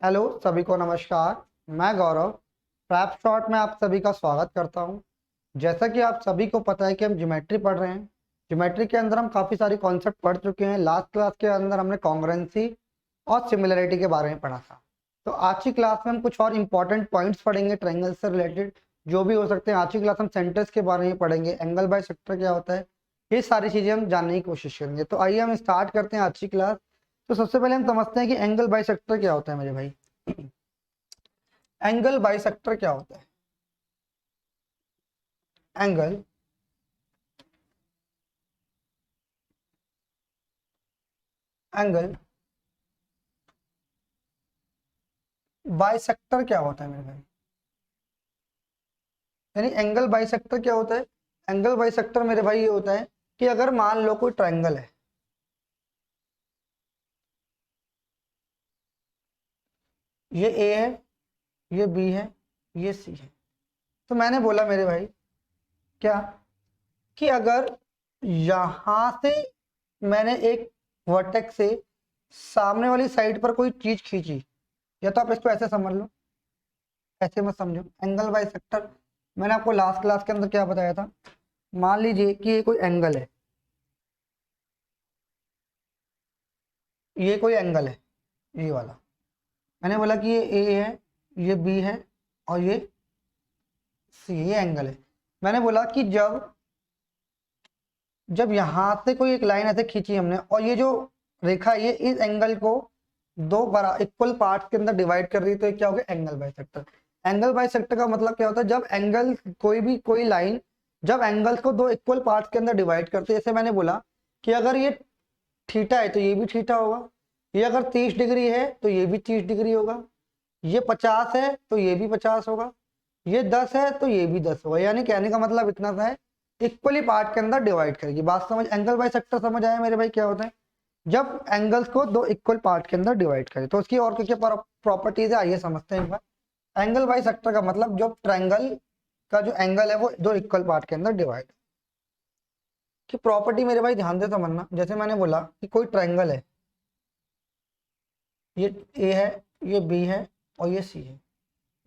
Hello सभी को नमस्कार। मैं गौरव ट्रैप शॉट में आप सभी का स्वागत करता हूं। जैसा कि आप सभी को पता है कि हम ज्योमेट्री पढ़ रहे हैं। ज्योमेट्री के अंदर हम काफ़ी सारे कॉन्सेप्ट पढ़ चुके हैं। लास्ट क्लास के अंदर हमने कॉन्ग्रुएंसी और सिमिलरिटी के बारे में पढ़ा था। तो आज की क्लास में हम कुछ और इम्पॉर्टेंट पॉइंट्स पढ़ेंगे ट्रायंगल से रिलेटेड, जो भी हो सकते हैं। आज की क्लास हम सेंटर्स के बारे में पढ़ेंगे, एंगल बाय सेक्टर क्या होता है, ये सारी चीज़ें हम जानने की कोशिश करेंगे। तो आइए हम स्टार्ट करते हैं आज की क्लास। तो सबसे पहले हम समझते हैं कि एंगल बाय सेक्टर क्या होता है मेरे भाई। एंगल बाइसेक्टर क्या होता है? एंगल एंगल बाइसेक्टर क्या होता है मेरे भाई? यानी एंगल बाइसेक्टर क्या होता है? एंगल बाइसेक्टर मेरे भाई ये होता है कि अगर मान लो कोई ट्रायंगल है, ये ए है, ये बी है, ये सी है। तो मैंने बोला मेरे भाई क्या कि अगर यहां से मैंने एक वर्टेक्स से सामने वाली साइड पर कोई चीज खींची, या तो आप इसको ऐसे समझ लो, ऐसे मत समझो। एंगल बाइसेक्टर मैंने आपको लास्ट क्लास के अंदर क्या बताया था। मान लीजिए कि ये कोई एंगल है, ये कोई एंगल है, ये वाला। मैंने बोला कि ये ए है, ये बी है और ये सी, ये एंगल है। मैंने बोला कि जब जब यहां से कोई एक लाइन ऐसे खींची हमने, और ये जो रेखा है, ये इस एंगल को दो बड़ा इक्वल पार्ट्स के अंदर डिवाइड कर रही है, तो ये क्या हो गया? Angle bisector. एंगल बाइसेक्टर का मतलब क्या होता है? जब एंगल कोई लाइन जब एंगल्स को दो इक्वल पार्ट्स के अंदर डिवाइड करते हैं। जैसे मैंने बोला कि अगर ये थीटा है तो ये भी थीटा होगा, ये अगर 30 डिग्री है तो ये भी 30 डिग्री होगा, ये 50 है तो ये भी 50 होगा, ये 10 है तो ये भी 10 होगा। यानी कहने का मतलब इतना सा है, इक्वली पार्ट के अंदर डिवाइड करेगी। बात समझ? एंगल बाय सेक्टर समझ आया मेरे भाई क्या होता है? जब एंगल्स को दो इक्वल पार्ट के अंदर डिवाइड करे तो उसकी और क्या क्या प्रॉपर्टीज है, आइए समझते हैं एक बार। एंगल बाय सेक्टर का मतलब जब ट्रायंगल का जो एंगल है वो दो इक्वल पार्ट के अंदर डिवाइड की प्रॉपर्टी मेरे भाई ध्यान से समझना। जैसे मैंने बोला कि कोई ट्रायंगल है, ये ए है, ये बी है और ये सी है।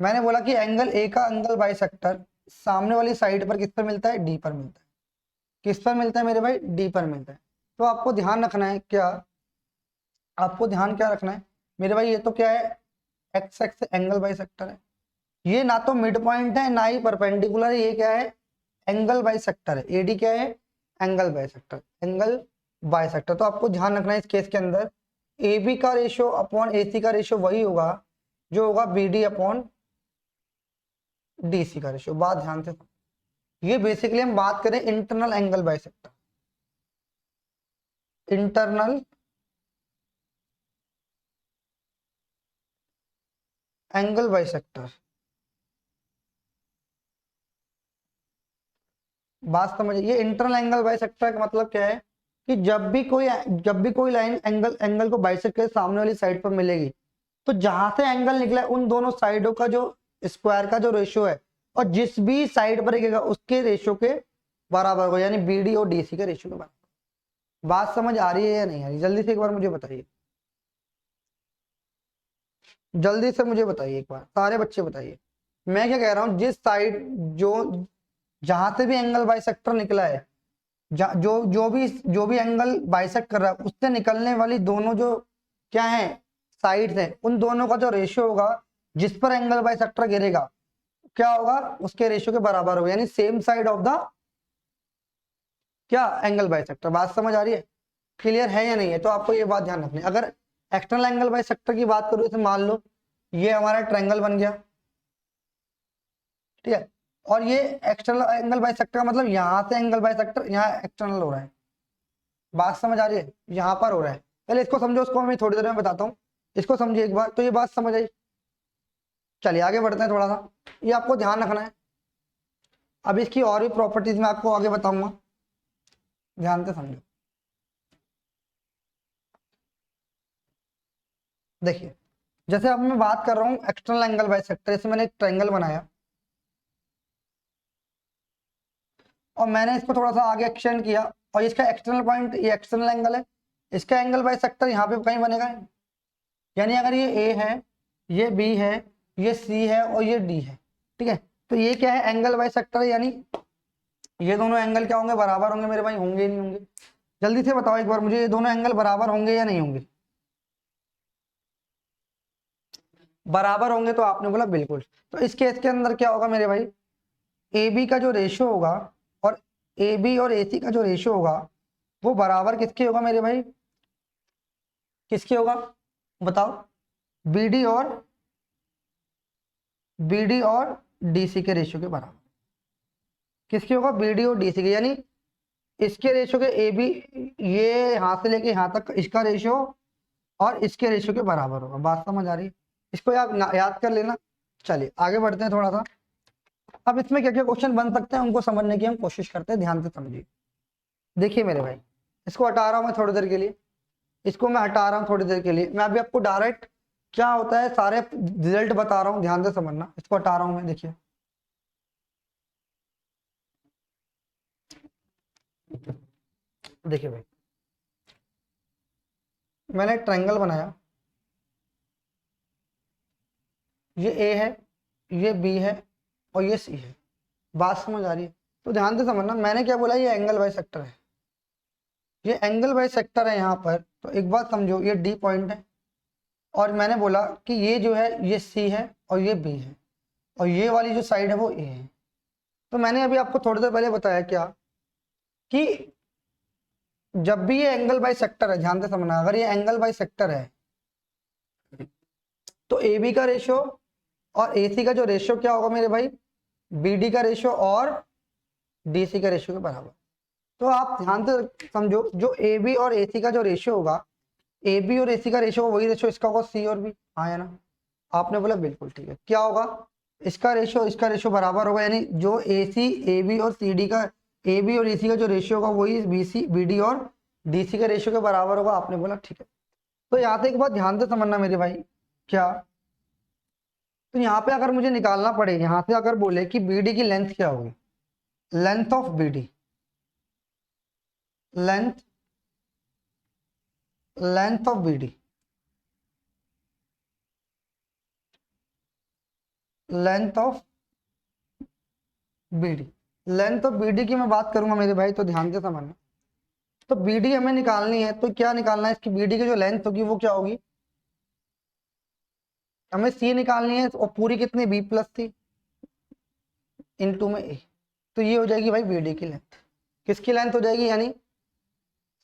मैंने बोला कि एंगल ए का एंगल बाइसेक्टर सामने वाली साइड पर किस पर मिलता है? डी पर मिलता है। किस पर मिलता है मेरे भाई? डी पर मिलता है। तो आपको ध्यान रखना है क्या? आपको ध्यान क्या रखना है मेरे भाई? ये तो क्या है? एक्स एक्स एंगल बाइसेक्टर है। ये ना तो मिड पॉइंट है ना ही परपेंडिकुलर है। ये क्या है? एंगल बाइसेक्टर है। एडी क्या है? Angle bisector, angle bisector. तो आपको ध्यान रखना है इस केस के अंदर ए बी का रेशियो अपॉन ए सी का रेशियो वही होगा जो होगा B D upon D C का रेशियो। बात ध्यान से। ये बेसिकली हम बात करें internal angle bisector, internal angle bisector. बात समझिए, ये इंटरनल एंगल बाइसेक्टर का मतलब क्या है कि जब भी कोई लाइन एंगल को बाइसेक्ट करे सामने वाली साइड पर मिलेगी, तो जहां से एंगल निकला है उन दोनों साइडों का जो स्क्वायर का जो रेशियो है, और जिस भी साइड पर गिरेगा उसके रेशियो के बराबर होगा, यानी बी डी और डी सी के रेशियो के बराबर। बात समझ आ रही है या नहीं आ रही? जल्दी से एक बार मुझे बताइए, जल्दी से मुझे बताइए एक बार, सारे बच्चे बताइए। मैं क्या कह रहा हूं, जिस साइड जो जहां से भी एंगल बाइसेक्टर निकला है, जो भी एंगल बाइसेक्ट कर रहा है उससे निकलने वाली दोनों जो क्या है साइड्स हैं, उन दोनों का जो रेशियो होगा जिस पर एंगल बाइसेक्टर गिरेगा, क्या होगा? उसके रेशियो के बराबर होगा, यानी सेम साइड ऑफ द क्या एंगल बाइसेक्टर। बात समझ आ रही है? क्लियर है या नहीं है? तो आपको ये बात ध्यान रखनी है। अगर एक्सटर्नल एंगल बाइसेक्टर की बात करूँ, जैसे मान लो ये हमारा ट्रायंगल बन गया, ठीक है, और ये एक्सटर्नल एंगल बाइसेक्टर का मतलब यहां से एंगल बाइसेक्टर यहाँ एक्सटर्नल हो रहा है। बात समझ आ रही है? यहाँ पर हो रहा है। पहले इसको समझो, उसको मैं थोड़ी देर में बताता हूँ। इसको समझिए एक बार, तो ये बात समझ आई। चलिए आगे बढ़ते हैं थोड़ा सा। ये आपको ध्यान रखना है। अब इसकी और भी प्रॉपर्टीज मैं आपको आगे बताऊंगा, ध्यान से समझो। देखिए, जैसे अब मैं बात कर रहा हूँ एक्सटर्नल एंगल बाइसेक्टर। जैसे मैंने एक ट्रायंगल बनाया और मैंने इसको थोड़ा सा आगे एक्सटेंड किया, और इसका एक्सटर्नल पॉइंट ये एक्सटर्नल एंगल है, इसका एंगल बाइसेक्टर यहाँ पे कहीं बनेगा। यानी अगर ये ए है ये बी है, ये सी है और ये डी है। ठीक है, तो ये क्या है, एंगल बाई सेक्टर है, यानी ये दोनों एंगल क्या होंगे, बराबर होंगे मेरे भाई, होंगे नहीं होंगे? जल्दी से बताओ एक बार मुझे, ये दोनों एंगल बराबर होंगे या नहीं होंगे? बराबर होंगे, तो आपने बोला बिल्कुल। तो इस केस के अंदर क्या होगा मेरे भाई, ए बी का जो रेशियो होगा और ए बी और ए सी का जो रेशियो होगा वो बराबर किसके होगा मेरे भाई, किसके होगा बताओ, बी डी और डी सी के रेशियो के बराबर। किसके होगा, बी डी और डी सी के, यानी इसके रेशियो के ए बी, ये यहां से लेके यहां तक इसका रेशियो और इसके रेशियो के बराबर होगा। बात समझ आ रही है? इसको याद कर लेना। चलिए आगे बढ़ते हैं थोड़ा सा। अब इसमें क्या क्या क्वेश्चन बन सकते हैं उनको समझने की हम कोशिश करते हैं, ध्यान से समझिए। देखिए मेरे भाई, इसको हटा रहा हूं मैं थोड़ी देर के लिए, इसको मैं हटा रहा हूं थोड़ी देर के लिए, मैं अभी आपको डायरेक्ट क्या होता है सारे रिजल्ट बता रहा हूं, ध्यान से समझना। इसको हटा रहा हूं मैं, देखिए देखिए भाई, मैंने एक ट्रायंगल बनाया, ये ए है, ये बी है और ये सी है। बात समझ आ रही है? तो ध्यान से समझना, मैंने क्या बोला, ये एंगल बाई सेक्टर है, ये एंगल बाई सेक्टर है यहाँ पर। तो एक बात समझो, ये डी पॉइंट है और मैंने बोला कि ये जो है ये सी है और ये बी है और ये वाली जो साइड है वो ए है। तो मैंने अभी आपको थोड़ी देर पहले बताया क्या, कि जब भी ये एंगल बाई सेक्टर है, ध्यान से समझना, अगर ये एंगल बाई सेक्टर है तो ए बी का रेशियो और ए सी का जो रेशियो क्या होगा मेरे भाई, बी डी का रेशियो और डी सी का रेशियो के बराबर। तो आप ध्यान से समझो, जो ए बी और ए सी का जो रेशियो होगा, ए बी और ए सी का रेशियो वही रेशियो इसका होगा सी और बी, हाँ है ना? आपने बोला बिल्कुल ठीक है। क्या होगा, इसका रेशियो बराबर होगा, यानी जो ए सी, ए बी और सी डी का, ए बी और ए सी का जो रेशियो होगा वही बी सी, बी डी और डी सी का रेशियो के बराबर होगा। आपने बोला ठीक है। तो यहाँ पे एक बात ध्यान से समझना मेरे भाई, क्या, तो यहाँ पे अगर मुझे निकालना पड़े, यहाँ से अगर बोले कि बी डी की लेंथ क्या होगी, length of B D, length length of B D, length of B D, length of B D की मैं बात करूंगा मेरे भाई, तो ध्यान से समझना। तो बी डी हमें निकालनी है, तो क्या निकालना है, इसकी बी डी की जो लेंथ होगी वो क्या होगी, हमें सी निकालनी है और पूरी कितनी, बी प्लस सी इंटू में ए। तो ये हो जाएगी भाई बी डी की लेंथ। किसकी लेंथ हो जाएगी, यानी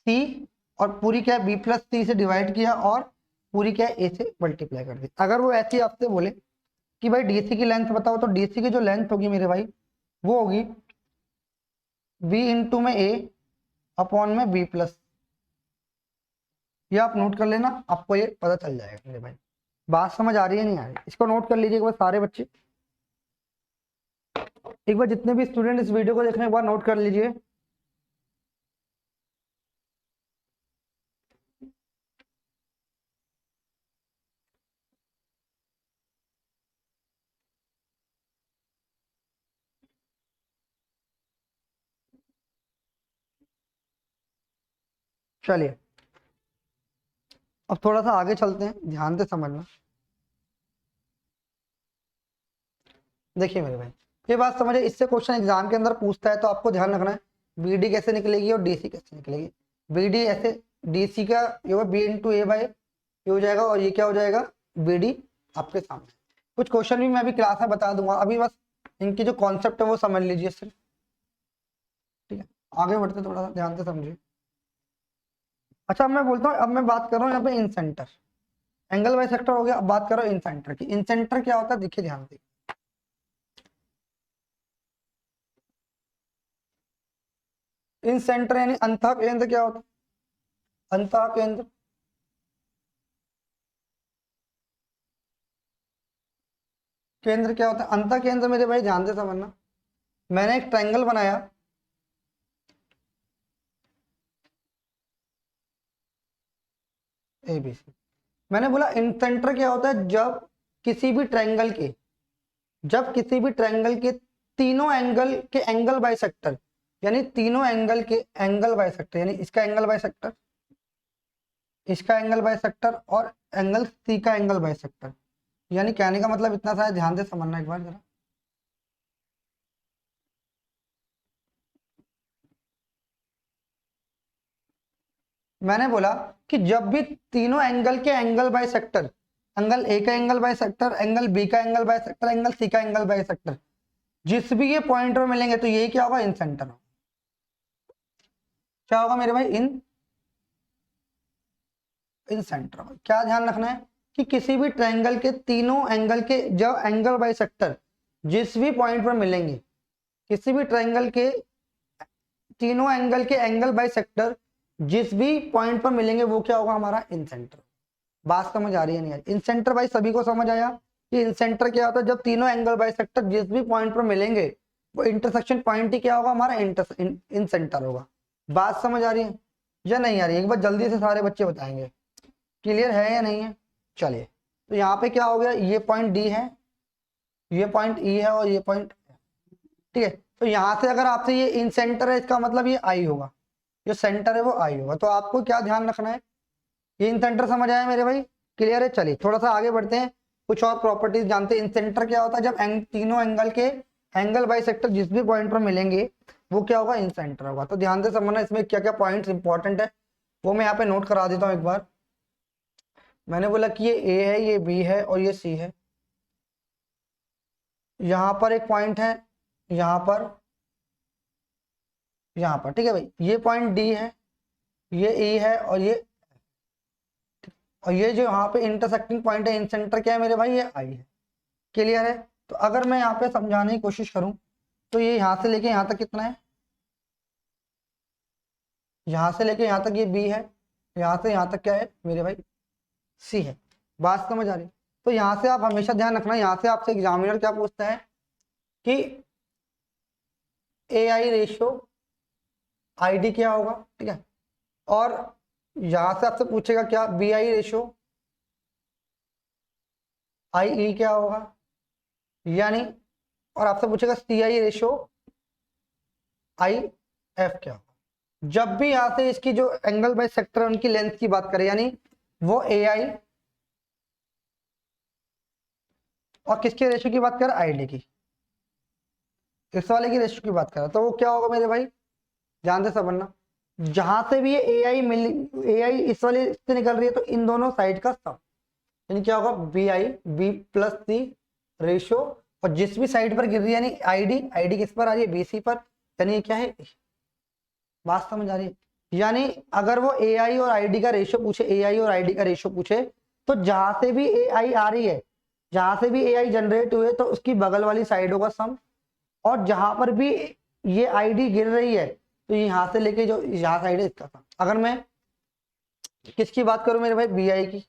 सी और पूरी क्या है, बी प्लस सी से डिवाइड किया और पूरी क्या है, ए से मल्टीप्लाई कर दी। अगर वो ऐसे आपसे बोले कि भाई डीसी की लेंथ बताओ, तो डीसी की जो लेंथ होगी मेरे भाई वो होगी बी इंटू में ए अपॉन में बी प्लस। ये आप नोट कर लेना, आपको ये पता चल जाएगा मेरे भाई। बात समझ आ रही है नहीं आ रही, इसको नोट कर लीजिए एक बार सारे बच्चे, एक बार जितने भी स्टूडेंट इस वीडियो को देखने के बाद नोट कर लीजिए। चलिए अब थोड़ा सा आगे चलते हैं, ध्यान से समझना। देखिए मेरे भाई, ये बात समझे, इससे क्वेश्चन एग्जाम के अंदर पूछता है, तो आपको ध्यान रखना है बी डी कैसे निकलेगी और डी सी कैसे निकलेगी। बी डी ऐसे, डी सी का ये होगा बी इंटू ए बाई ये हो जाएगा, और ये क्या हो जाएगा, बी डी आपके सामने। कुछ क्वेश्चन भी मैं अभी क्लास में बता दूंगा, अभी बस इनकी जो कॉन्सेप्ट है वो समझ लीजिए सिर्फ। ठीक है, आगे बढ़ते थोड़ा सा ध्यान से समझिए। अच्छा, अब मैं बोलता हूँ, अब मैं बात कर रहा हूँ यहाँ पे इन सेंटर, एंगल बाई सेक्टर हो गया, अब बात करो इन सेंटर की। इन सेंटर क्या होता है, देखिए ध्यान से। इन सेंटर यानी अंतः केंद्र क्या होता है, अंतः केंद्र, केंद्र क्या होता है, अंतः केंद्र मेरे भाई ध्यान से समझना। मैंने एक ट्रायंगल बनाया, एबीसी। मैंने बोला इन सेंटर क्या होता है, किसी भी ट्रायंगल के जब किसी भी ट्रायंगल के तीनों एंगल के एंगल बाई सेक्टर, यानी तीनों एंगल के एंगल बाई सेक्टर, यानी इसका एंगल बाई सेक्टर, इसका एंगल बाई सेक्टर और एंगल सी का एंगल बाई सेक्टर, यानी कहने का मतलब इतना सा है, ध्यान से समझना एक बार जरा। मैंने बोला कि जब भी तीनों एंगल के angle bisector, angle A का angle bisector, angle B का angle bisector, angle C का एंगल बाय सेक्टर, जिस भी ये पॉइंट पर मिलेंगे तो ये क्या होगा, इन सेंटर। क्या होगा मेरे भाई, इन सेंटर। क्या ध्यान रखना है कि किसी भी ट्रायंगल के तीनों एंगल के जब एंगल बाय सेक्टर जिस भी पॉइंट पर मिलेंगे, किसी भी ट्रायंगल के तीनों एंगल के एंगल बाय सेक्टर जिस भी पॉइंट पर मिलेंगे वो क्या होगा, हमारा इन सेंटर। बात समझ आ रही है नहीं यार? इन सेंटर भाई सभी को समझ आया कि इन सेंटर क्या होता है, जब तीनों एंगल बाय सेक्टर जिस भी पॉइंट पर मिलेंगे वो इंटरसेक्शन पॉइंट ही क्या होगा, हमारा इन सेंटर होगा। बात समझ आ रही है या नहीं आ रही है? एक बार जल्दी से सारे बच्चे बताएंगे, क्लियर है या नहीं है? चलिए, तो यहाँ पे क्या हो गया, ये पॉइंट डी है, ये पॉइंट ई है और ये पॉइंट, ठीक है। तो यहाँ से अगर आपसे ये इन सेंटर है, इसका मतलब ये आई होगा, जो सेंटर है वो आई होगा। तो आपको क्या ध्यान रखना है, ये इन सेंटर समझ आया मेरे भाई, क्लियर है? चलिए थोड़ा सा आगे बढ़ते हैं, कुछ और प्रॉपर्टीज जानते हैं। इन सेंटर क्या होता है, जब तीनों एंगल के एंगल बाई सेक्टर जिस भी पॉइंट पर मिलेंगे वो क्या होगा, इन सेंटर होगा। तो ध्यान से समझना इसमें क्या क्या पॉइंट्स इंपॉर्टेंट है, वो मैं यहाँ पे नोट करा देता हूँ एक बार। मैंने बोला कि ये ए है, ये बी है और ये सी है। यहाँ पर एक पॉइंट है, यहाँ पर, यहाँ पर, ठीक है भाई। ये पॉइंट डी है, ये ई है और ये जो यहाँ पे इंटरसेक्टिंग पॉइंट है इन सेंटर क्या है मेरे भाई, ये आई है। क्लियर है? तो अगर मैं यहाँ पे समझाने की कोशिश करूं तो ये यहाँ से लेके यहाँ तक कितना है, यहाँ से लेके यहाँ तक ये बी है, यहाँ से यहाँ तक क्या है मेरे भाई, सी है। बात समझ आ रही? तो यहाँ से आप हमेशा ध्यान रखना, यहाँ से आपसे एग्जामिनर क्या पूछता है कि ए आई रेशियो आई डी क्या होगा, ठीक है। और यहाँ से आपसे पूछेगा क्या, बी आई रेशियो आई ई क्या होगा, यानी, और आपसे पूछेगा सी आई रेशियो आई एफ क्या होगा। जब भी यहाँ से इसकी जो एंगल बाय सेक्टर है उनकी लेंथ की बात करें, यानी वो ए आई और किसके रेशियो की बात कर, आई डी की, इस वाले की रेशियो की बात कर रहा, तो वो क्या होगा मेरे भाई, ध्यान से समझना। जहां से भी ये ए आई मिल, ए आई इस वाले से निकल रही है तो इन दोनों साइड का सम, यानी क्या होगा, B I B plus C ratio, और जिस भी साइड पर गिर रही है यानी आई डी किस पर आ रही है, बी सी पर, यानी ये क्या है, बात समझ आ रही है? यानी अगर वो ए आई और आई डी का रेशियो पूछे, ए आई और आई डी का रेशियो पूछे, तो जहां से भी ए आई आ रही है, जहां से भी ए आई जनरेट हुए तो उसकी बगल वाली साइडों का सम, और जहां पर भी ये आईडी गिर रही है तो यहां से लेके जो यहाँ साइड है इसका सम। अगर मैं किसकी बात करूं मेरे भाई, बी आई की,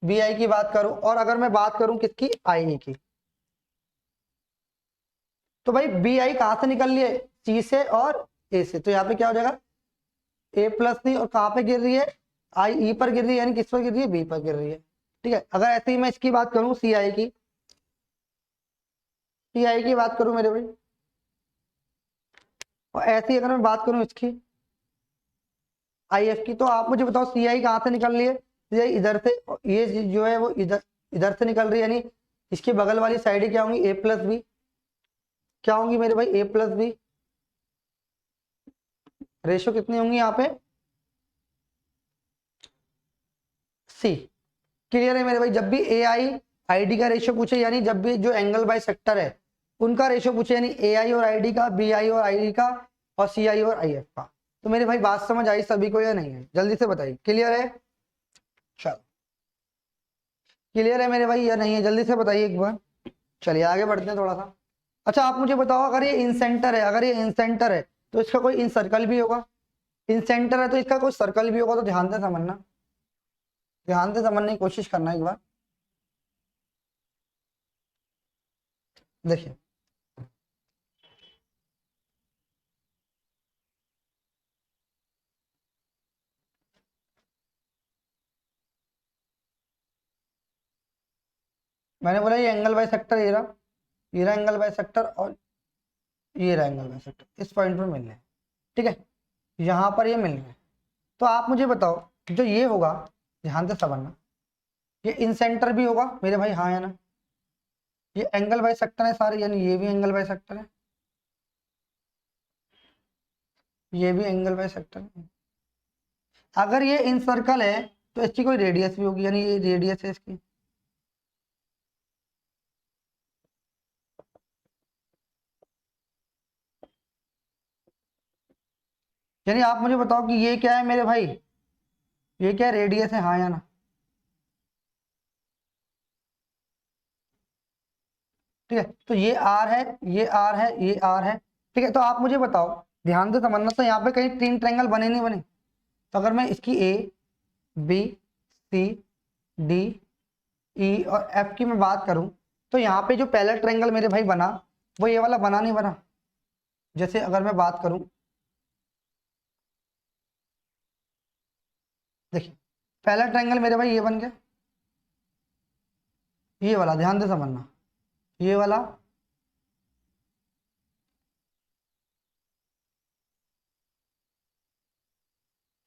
बी आई की बात करूं, और अगर मैं बात करूं किसकी, आई ई की, तो भाई बी आई कहां से निकल रही है, सी से और ए से, तो यहाँ पे क्या हो जाएगा, ए प्लस सी, और कहां पे गिर रही है, आई ई पर गिर रही है, यानी किस पर गिर रही है, बी पर गिर रही है, ठीक है। अगर ऐसे ही मैं इसकी बात करूं, सी आई की, सी आई की बात करूं मेरे भाई, और ऐसे ही अगर मैं बात करूं इसकी, आई एफ की, तो आप मुझे बताओ सी आई कहां से निकल रही है, सी आई इधर से, ये जो है वो इधर इधर से निकल रही है, यानी इसकी बगल वाली साइड क्या होंगी, ए प्लस बी, क्या होंगी मेरे भाई, ए प्लस बी, रेशियो कितनी होंगी यहाँ पे, सी। क्लियर है मेरे भाई? जब भी ए आई आई डी का रेशियो पूछे, यानी जब भी जो एंगल बाय सेक्टर है उनका रेशियो पूछे, यानी ए आई और आई डी का, बी आई और आई डी का, और सी आई और आई एफ का, तो मेरे भाई बात समझ आई सभी को या नहीं है, जल्दी से बताइए, क्लियर है? चलो, क्लियर है मेरे भाई या नहीं है, जल्दी से बताइए एक बार। चलिए आगे बढ़ते हैं थोड़ा सा। अच्छा आप मुझे बताओ, अगर ये इन सेंटर है, अगर ये इन सेंटर है तो इसका कोई इन सर्कल भी होगा, इन सेंटर है तो इसका कोई सर्कल भी होगा, तो ध्यान से समझना, ध्यान से समझने की कोशिश करना एक बार। देखिए, मैंने बोला ये एंगल बाय सेक्टर, ये रहा एंगल बाय सेक्टर, और ये रहा एंगल बाय सेक्टर, इस पॉइंट पर मिल रहे हैं, ठीक है, यहाँ पर ये मिल रहे हैं। तो आप मुझे बताओ, जो ये होगा ध्यान से समझना, ये इन सेंटर भी होगा मेरे भाई, हाँ या ना, ये एंगल बाई सेक्टर है सारे, यानी ये भी एंगल बाई सेक्टर है, ये भी एंगल बाई सेक्टर है। अगर ये इन सर्कल है तो इसकी कोई रेडियस भी होगी, यानी ये रेडियस है इसकी। यानी आप मुझे बताओ कि ये क्या है मेरे भाई, ये क्या रेडियस है, हाँ या ना। ठीक है, तो ये आर है, ये आर है, ये आर है। ठीक है, तो आप मुझे बताओ, ध्यान से समझना, तो यहाँ पे कहीं तीन ट्रायंगल बने नहीं बने? तो अगर मैं इसकी A B C D E और एफ की मैं बात करूं, तो यहाँ पे जो पहला ट्रायंगल मेरे भाई बना, वो ये वाला बना नहीं बना? जैसे अगर मैं बात करूं, देखिए पहला ट्रायंगल मेरे भाई ये बन गया, ये वाला, ध्यान से समझना, ये वाला,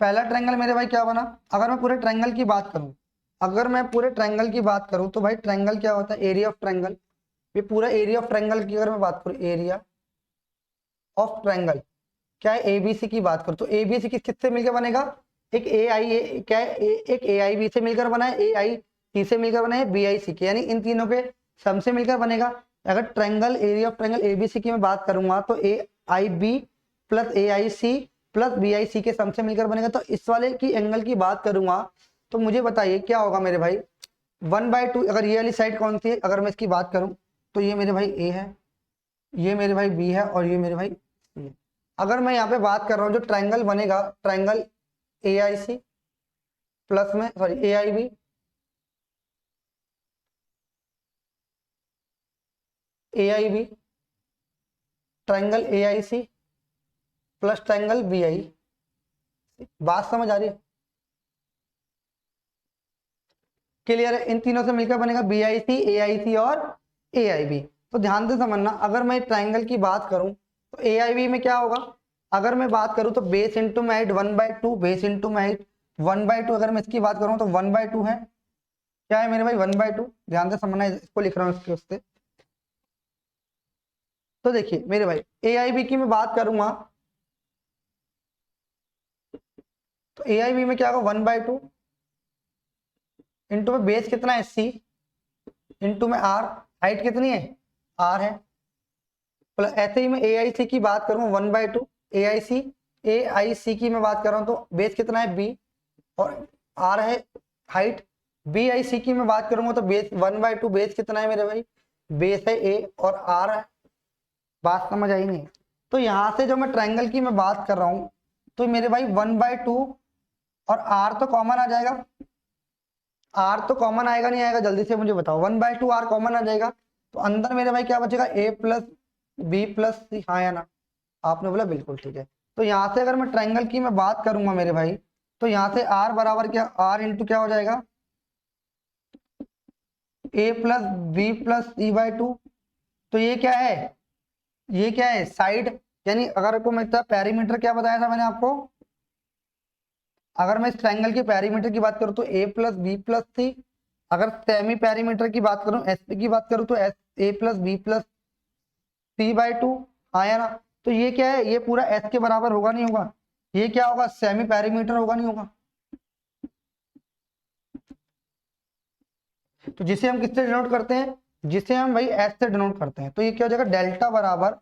पहला ट्रायंगल मेरे भाई क्या बना? अगर मैं पूरे ट्रायंगल की बात करूं, अगर मैं पूरे ट्रायंगल की बात करूं तो भाई ट्रायंगल क्या होता है? Area of triangle. ये पूरा एरिया ऑफ ट्रायंगल की अगर मैं बात करूं, एरिया ऑफ ट्रायंगल क्या है, एबीसी की बात करूं तो एबीसी किससे मिलकर बनेगा? एक ए आई क्या है, एक ए आई बी से मिलकर बना है, ए आई सी से मिलकर बना है, बी आई सी के, यानी इन तीनों के सम से मिलकर बनेगा। अगर triangle area of triangle ABC की मैं बात करूंगा तो A I B plus A I C plus B I C के सम से मिलकर बनेगा। तो इस वाले की एंगल की बात करूंगा तो मुझे बताइए क्या होगा मेरे भाई, 1/2। अगर ये वाली साइड कौन सी है, अगर मैं इसकी बात करूं तो ये मेरे भाई ए है, ये मेरे भाई बी है और ये मेरे भाई सी है। अगर मैं यहाँ पे बात कर रहा हूँ जो ट्रायंगल बनेगा, triangle A I C plus में sorry A I B, A I B, triangle A I C plus triangle B I. बात समझ आ रही है? क्लियर है? इन तीनों से मिलकर बनेगा B I C, A I सी और ए आई बी। तो ध्यान से समझना, अगर मैं ट्रायंगल की बात करूं तो ए आई बी में क्या होगा? अगर मैं बात करूं तो बेस इंटू में हाइट 1/2, बेस इंटू में हाइट 1/2। अगर मैं इसकी बात करूं तो 1/2 है, क्या है मेरे भाई 1/2। ध्यान से समझना, इसको लिख रहा हूँ इसके उससे। तो देखिए मेरे भाई ए आई बी की मैं बात करूंगा तो ए आई बी में क्या होगा 1/2 इंटू में बेस कितना है सी, इंटू में आर, हाइट कितनी है आर है, प्लस ऐसे ही मैं ए आई सी की बात करूँ 1/2, ए आई सी, ए आई सी की मैं बात कर रहा हूँ तो बेस कितना है बी और आर है हाइट। बी आई सी की मैं बात करूंगा तो बेस 1/2, बेस कितना है मेरे भाई, बेस है ए और आर है। बात समझ आई नहीं? तो यहाँ से जो मैं ट्रायंगल की मैं बात कर रहा हूँ तो मेरे भाई 1/2 और आर तो कॉमन आ जाएगा, आर तो कॉमन आएगा नहीं आएगा जल्दी से मुझे बताओ, 1/2 आर कॉमन आ जाएगा तो अंदर मेरे भाई क्या बचेगा, ए प्लस बी प्लस सी, हाँ या ना? आपने बोला बिल्कुल ठीक है। तो यहाँ से अगर मैं ट्रायंगल की मैं बात करूंगा मेरे भाई तो यहाँ से आर बराबर क्या, आर इंटू क्या हो जाएगा, A plus B plus C by 2। तो ये क्या है, ये क्या है साइड, यानी अगर को मैं पैरीमीटर क्या बताया था मैंने आपको, अगर मैं इस ट्रायंगल के पैरीमीटर की बात करूं तो ए प्लस बी प्लस सी। अगर सेमी पैरीमीटर की बात करूं, एस की बात करूं तो S A plus B plus C by 2, आया ना? तो ये क्या है, ये पूरा एस के बराबर होगा नहीं होगा, ये क्या होगा सेमी पैरीमीटर होगा नहीं होगा? तो जिसे हम किससे डिनोट करते हैं, जिसे हम भाई एस से डिनोट करते हैं। तो ये क्या हो जाएगा डेल्टा बराबर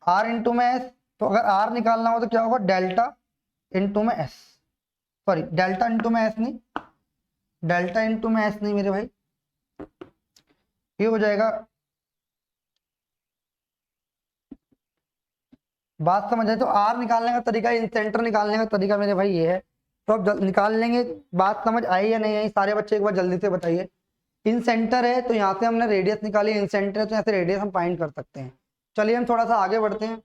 आर इंटू में एस। तो अगर आर निकालना हो तो क्या होगा डेल्टा इंटू में एस, सॉरी डेल्टा इंटू में एस नहीं, डेल्टा इंटू में एस नहीं मेरे भाई, ये हो जाएगा। बात समझ आए? तो आर निकालने का तरीका, इन सेंटर निकालने का तरीका मेरे भाई ये है। तो अब निकाल लेंगे। बात समझ आई या नहीं आई सारे बच्चे एक बार जल्दी से बताइए। इन सेंटर है तो यहाँ से हमने रेडियस निकाली, इन सेंटर है तो यहाँ से रेडियस हम फाइंड कर सकते हैं। चलिए हम थोड़ा सा आगे बढ़ते हैं।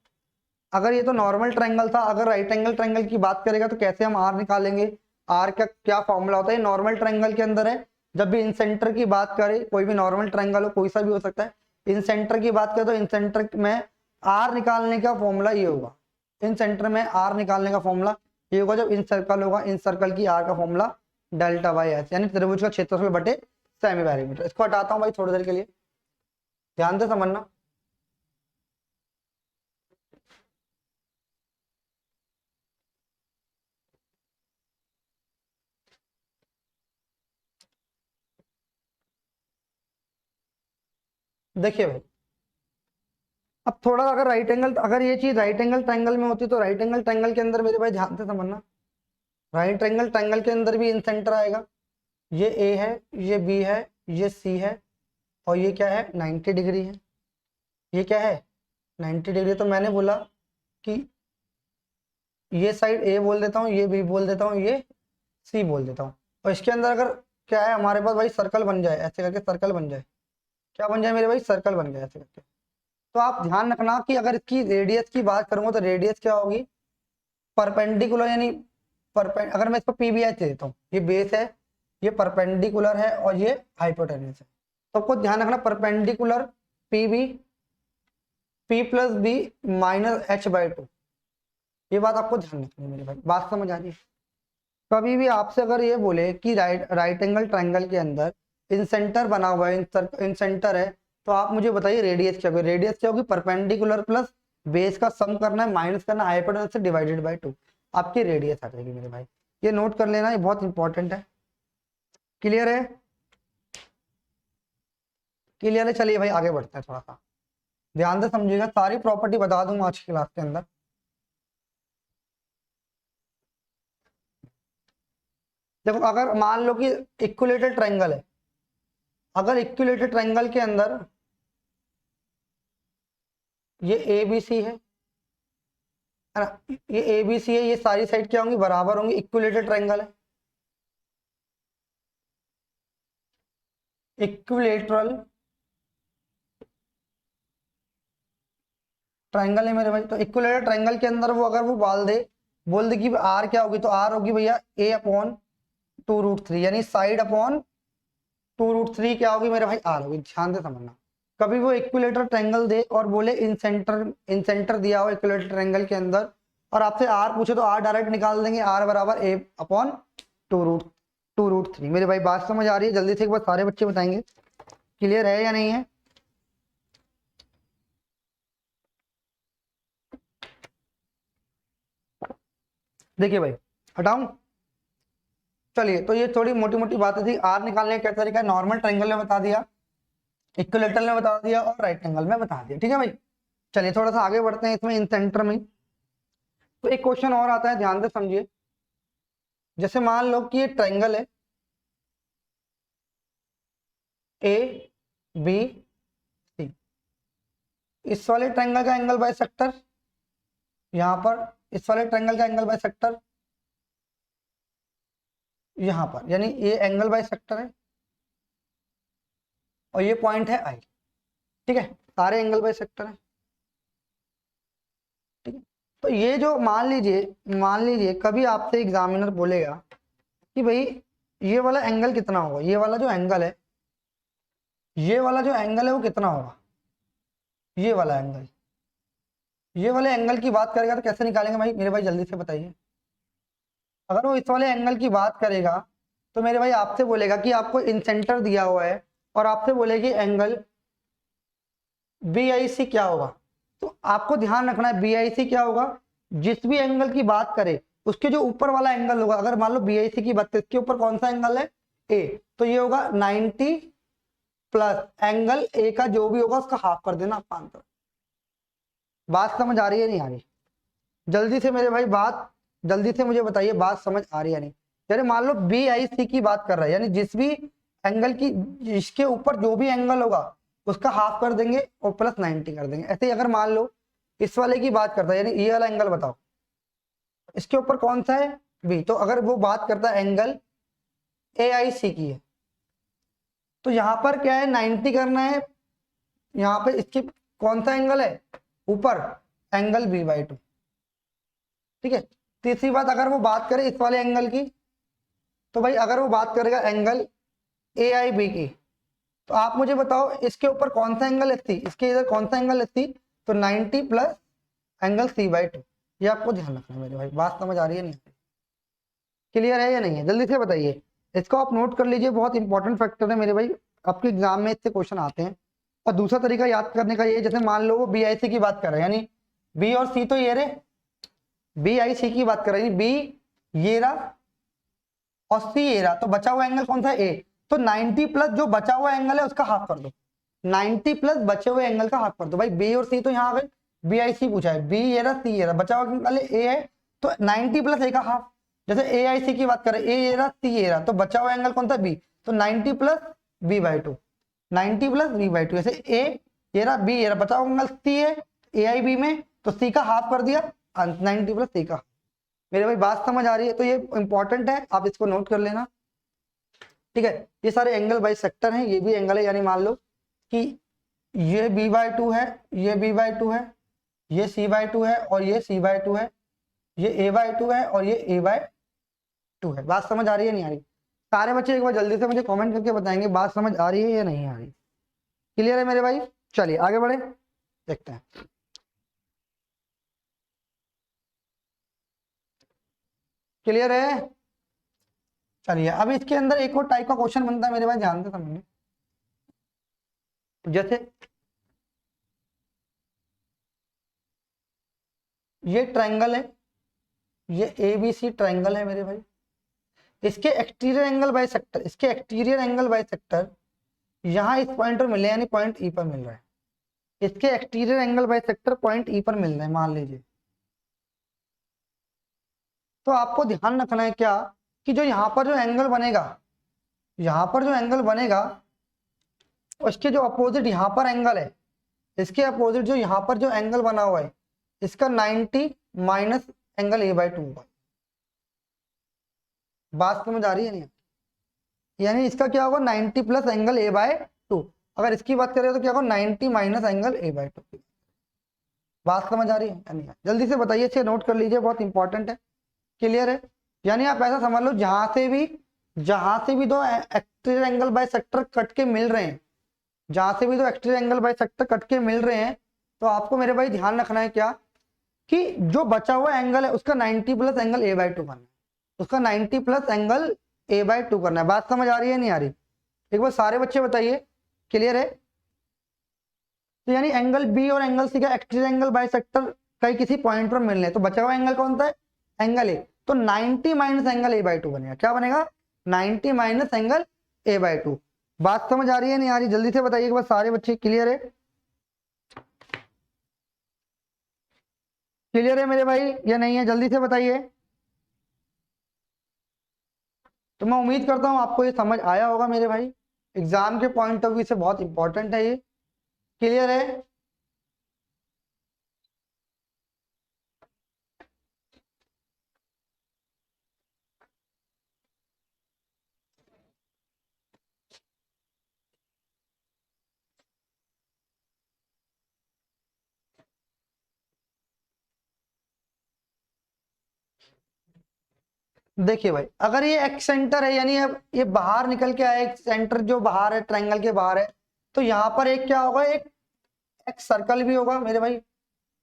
अगर ये तो नॉर्मल ट्रायंगल था, अगर राइट एंगल ट्रायंगल की बात करेगा तो कैसे हम आर निकालेंगे, आर का क्या फॉर्मूला होता है? नॉर्मल ट्रायंगल के अंदर है, जब भी इन सेंटर की बात करें, कोई भी नॉर्मल ट्रायंगल हो कोई सा भी हो सकता है, इन सेंटर की बात करें तो इन सेंटर में आर निकालने का फॉर्मूला ये होगा, इन सेंटर में आर निकालने का फॉर्मूला ये होगा। जब इन सर्कल होगा, इन सर्कल की आर का फॉर्मूला डेल्टा बाई एच, यानी त्रिभुज का क्षेत्रफल बटे सेमी पेरीमीटर। इसको हटाता हूँ भाई थोड़ी देर के लिए, ध्यान से समझना। देखिए भाई, अब थोड़ा अगर राइट एंगल, अगर ये चीज राइट एंगल ट्रायंगल में होती तो राइट एंगल ट्रायंगल के अंदर मेरे भाई ध्यान से समझना, राइट एंगल ट्रायंगल के अंदर भी इन सेंटर आएगा। ये ए है, ये बी है, ये सी है, और ये क्या है 90 डिग्री है। ये क्या है 90 डिग्री। तो मैंने बोला कि ये साइड ए बोल देता हूँ, ये बी बोल देता हूँ, ये सी बोल देता हूँ, और इसके अंदर अगर क्या है हमारे पास भाई सर्कल बन जाए, ऐसे करके सर्कल बन जाए। क्या बन जाए मेरे भाई, सर्कल बन गया ऐसे करके। तो आप ध्यान रखना कि अगर इसकी रेडियस की बात करूंगा तो रेडियस क्या होगी, परपेंडिकुलर, यानी अगर मैं इसको पीबीएच दे देता हूँ, ये बेस है, ये परपेंडिकुलर है, और ये हाइपोटेन्यूज है। तो आपको ध्यान रखना perpendicular PB, P plus B minus H by 2, ये बात आपको ध्यान रखनी है मेरे भाई। बात समझ आ रही है? कभी भी आपसे अगर ये बोले कि राइट एंगल ट्रायंगल के अंदर इन सेंटर बना हुआ है, इन सेंटर है, तो आप मुझे बताइए रेडियस क्या होगी। रेडियस क्या होगी, परपेंडिकुलर प्लस बेस का सम करना है, माइनस करना है, हाइपोटेन्यूज से डिवाइडेड बाय 2, आपकी रेडियस आ जाएगी मेरे भाई। ये नोट कर लेना, ये बहुत इंपॉर्टेंट है। क्लियर है? क्लियर है, चलिए भाई आगे बढ़ते हैं। थोड़ा सा ध्यान से समझिएगा, सारी प्रॉपर्टी बता दूंगा आज की क्लास के अंदर। देखो अगर मान लो कि इक्विलेटरल ट्रायंगल है, अगर इक्विलेटरल ट्रायंगल के अंदर ये ए बी सी है ना, ये ए बी सी है, ये सारी साइड क्या होंगी, बराबर होंगी, इक्विलेटरल ट्रायंगल है। इक्विलेटरल ट्रायंगल है मेरे भाई। तो इक्विलेटरल ट्रायंगल के अंदर वो अगर वो बोल दे कि आर क्या होगी, तो आर होगी भैया ए अपॉन 2√3, यानी साइड अपॉन 2√3 क्या होगी मेरे भाई, आर होगी। ध्यान से समझना, कभी वो इक्विलेटरल ट्रायंगल दे और बोले इन सेंटर दिया हो इक्विलेटरल ट्रायंगल के अंदर, और आपसे आर पूछे तो आर डायरेक्ट निकाल देंगे, आर बराबर ए अपॉन 2√3। मेरे भाई बात समझ आ रही है? जल्दी से एक बार सारे बच्चे बताएंगे क्लियर है या नहीं है। देखिए भाई हटाऊं, चलिए तो ये थोड़ी मोटी मोटी बातें थी। आर निकालने का क्या तरीका है, नॉर्मल ट्रायंगल में बता दिया, इक्विलेटरल में बता दिया, और राइट एंगल में बता दिया। ठीक है भाई, चलिए थोड़ा सा आगे बढ़ते हैं इसमें इन सेंटर में। तो एक क्वेश्चन और आता है, ध्यान से समझिए। जैसे मान लो कि ये ट्रायंगल है ए बी सी, इस वाले ट्रायंगल का एंगल बाय सेक्टर, यहाँ पर इस वाले ट्रायंगल का एंगल बाय सेक्टर यहाँ पर, यानी ये एंगल बाय सेक्टर है, और ये पॉइंट है आई। ठीक है, सारे एंगल बाय सेक्टर है। ठीक है, तो ये जो मान लीजिए कभी आपसे एग्जामिनर बोलेगा कि भाई ये वाला एंगल कितना होगा, ये वाला जो एंगल है, ये वाला जो एंगल है वो कितना होगा, ये वाला एंगल, ये वाले एंगल की बात करेगा तो कैसे निकालेंगे भाई मेरे भाई, जल्दी से बताइए। अगर वो इस वाले एंगल की बात करेगा तो मेरे भाई आपसे बोलेगा कि आपको इन सेंटर दिया हुआ है, और आपसे बोलेगी एंगल बी आई सी क्या होगा। तो आपको ध्यान रखना है बी आई सी क्या होगा, जिस भी एंगल की बात करे उसके जो ऊपर वाला एंगल होगा। अगर मान लो बी आई सी की बात, इसके ऊपर कौन सा एंगल है, ए, तो ये होगा 90 प्लस एंगल ए का जो भी होगा उसका हाफ कर देना आप आंसर। बात समझ आ रही है नहीं आ रही? जल्दी से मेरे भाई बात, जल्दी से मुझे बताइए बात समझ आ रही है नहीं। यानी मान लो बी आई सी की बात कर रहा है, यानी जिस भी एंगल की, इसके ऊपर जो भी एंगल होगा उसका हाफ कर देंगे और प्लस 90 कर देंगे। ऐसे ही अगर मान लो इस वाले की बात करता है, यानी ये वाला एंगल बताओ इसके ऊपर कौन सा है, बी, तो अगर वो बात करता है एंगल ए आई सी की है, तो यहाँ पर क्या है 90 करना है, यहाँ पे इसके कौन सा एंगल है ऊपर, एंगल बी बाई 2। ठीक है, तीसरी बात अगर वो बात करे इस वाले एंगल की, तो भाई अगर वो बात करेगा एंगल ए आई बी की, तो आप मुझे बताओ इसके ऊपर कौन सा एंगल है सी, इसके इधर कौन सा एंगल है सी, तो 90 प्लस एंगल सी बाई 2। ये आपको ध्यान रखना है मेरे भाई। बात समझ आ रही है नहीं? क्लियर है या नहीं है? जल्दी से बताइए। इसको आप नोट कर लीजिए, बहुत इंपॉर्टेंट फैक्टर है मेरे भाई, आपके एग्जाम में इससे क्वेश्चन आते हैं। और दूसरा तरीका याद करने का ये, जैसे मान लो वो BIC की बात कर रहे हैं, यानी बी और सी तो ये रहे, BIC की बात कर रहे हैं, बी ये रहा और सी ये रहा, तो बचा हुआ एंगल कौन सा, ए। तो 90 प्लस जो बचा हुआ एंगल है उसका हाफ कर दो, 90 प्लस बचे हुए एंगल का हाफ कर दो। भाई बी और सी तो यहाँ आ गए, BIC पूछा है, बी ये रहा, सी ये रहा, बचा हुआ एंगल ए है, तो 90 प्लस ए का हाफ। जैसे AIC की बात करें, ए ये रहा, सी ये रहा, तो बचा हुआ एंगल कौन सा, बी, तो 90 प्लस b/2, 90 प्लस b/2। जैसे ए ये रहा, बी ये रहा, बचा हुआ एंगल सी है, AIB में, तो सी का हाफ कर दिया, 90 प्लस सी का। मेरे भाई बात समझ आ रही है, तो ये इंपॉर्टेंट है, आप इसको नोट कर लेना, ठीक है। ये सारे एंगल बाई सेक्टर हैं, ये भी एंगल है, यानी मान लो कि ये b/2 है, ये b/2 है, ये c/2 है और ये c/2 है, ये a/2 है और ये a/2 है। बात समझ आ रही है नहीं आ रही? सारे बच्चे एक बार जल्दी से मुझे कमेंट करके बताएंगे बात समझ आ रही है या नहीं आ रही। क्लियर है मेरे भाई? चलिए आगे बढ़े, देखते हैं। क्लियर है? चलिए अब इसके अंदर एक और टाइप का क्वेश्चन बनता है मेरे भाई, ध्यान से समझिए। जैसे ये ट्रायंगल है, ये ABC ट्रायंगल है मेरे भाई, इसके एक्सटीरियर एंगल बाय सेक्टर, इसके एक्सटीरियर एंगल बाय सेक्टर यहाँ इस पॉइंट पर मिले, यानी पॉइंट E पर मिल रहा है, इसके exterior angle by sector point E पर मिल रहे हैं मान लीजिए। तो आपको ध्यान रखना है क्या, कि जो यहाँ पर जो एंगल बनेगा, यहाँ पर जो एंगल बनेगा उसके जो अपोजिट यहाँ पर एंगल है, इसके अपोजिट जो यहाँ पर जो एंगल बना हुआ है, इसका 90 माइनस एंगल a/2 होगा। बात समझ आ रही है नहीं? यानी इसका क्या होगा, 90 प्लस एंगल a/2। अगर इसकी बात करें तो क्या होगा, 90 माइनस एंगल a/2। बात समझ आ रही है यानी? जल्दी से बताइए, इसे नोट कर लीजिए, बहुत इंपॉर्टेंट है। क्लियर है? यानी आप ऐसा समझ लो, जहां से भी दो exterior angle by sector cut के मिल रहे हैं, जहां से भी दो exterior angle by sector cut के मिल रहे हैं, तो आपको मेरे भाई ध्यान रखना है क्या, कि जो बचा हुआ एंगल है उसका 90 प्लस एंगल a/2 करना है, उसका 90 प्लस एंगल a/2 करना है। बात समझ आ रही है नहीं आ रही? एक बार सारे बच्चे बताइए। क्लियर है? तो यानी एंगल बी और एंगल सी का एक्सटीरियर एंगल बाय सेक्टर कहीं किसी पॉइंट पर मिलने, तो बचा हुआ एंगल कौन सा है, एंगल ए, तो 90 माइनस एंगल a/2 बनेगा। क्या बनेगा, 90 माइनस एंगल a/2। बात समझ आ रही है नहीं आ रही? जल्दी से बताइए एक बार सारे बच्चे। क्लियर है? क्लियर है मेरे भाई या नहीं है? जल्दी से बताइए। तो मैं उम्मीद करता हूं आपको ये समझ आया होगा मेरे भाई, एग्जाम के पॉइंट ऑफ व्यू से बहुत इंपॉर्टेंट है ये। क्लियर है? देखिए भाई, अगर ये एक सेंटर है, यानी अब ये बाहर निकल के आया, एक सेंटर जो बाहर है, ट्रायंगल के बाहर है, तो यहाँ पर एक क्या होगा, एक सर्कल भी होगा मेरे भाई,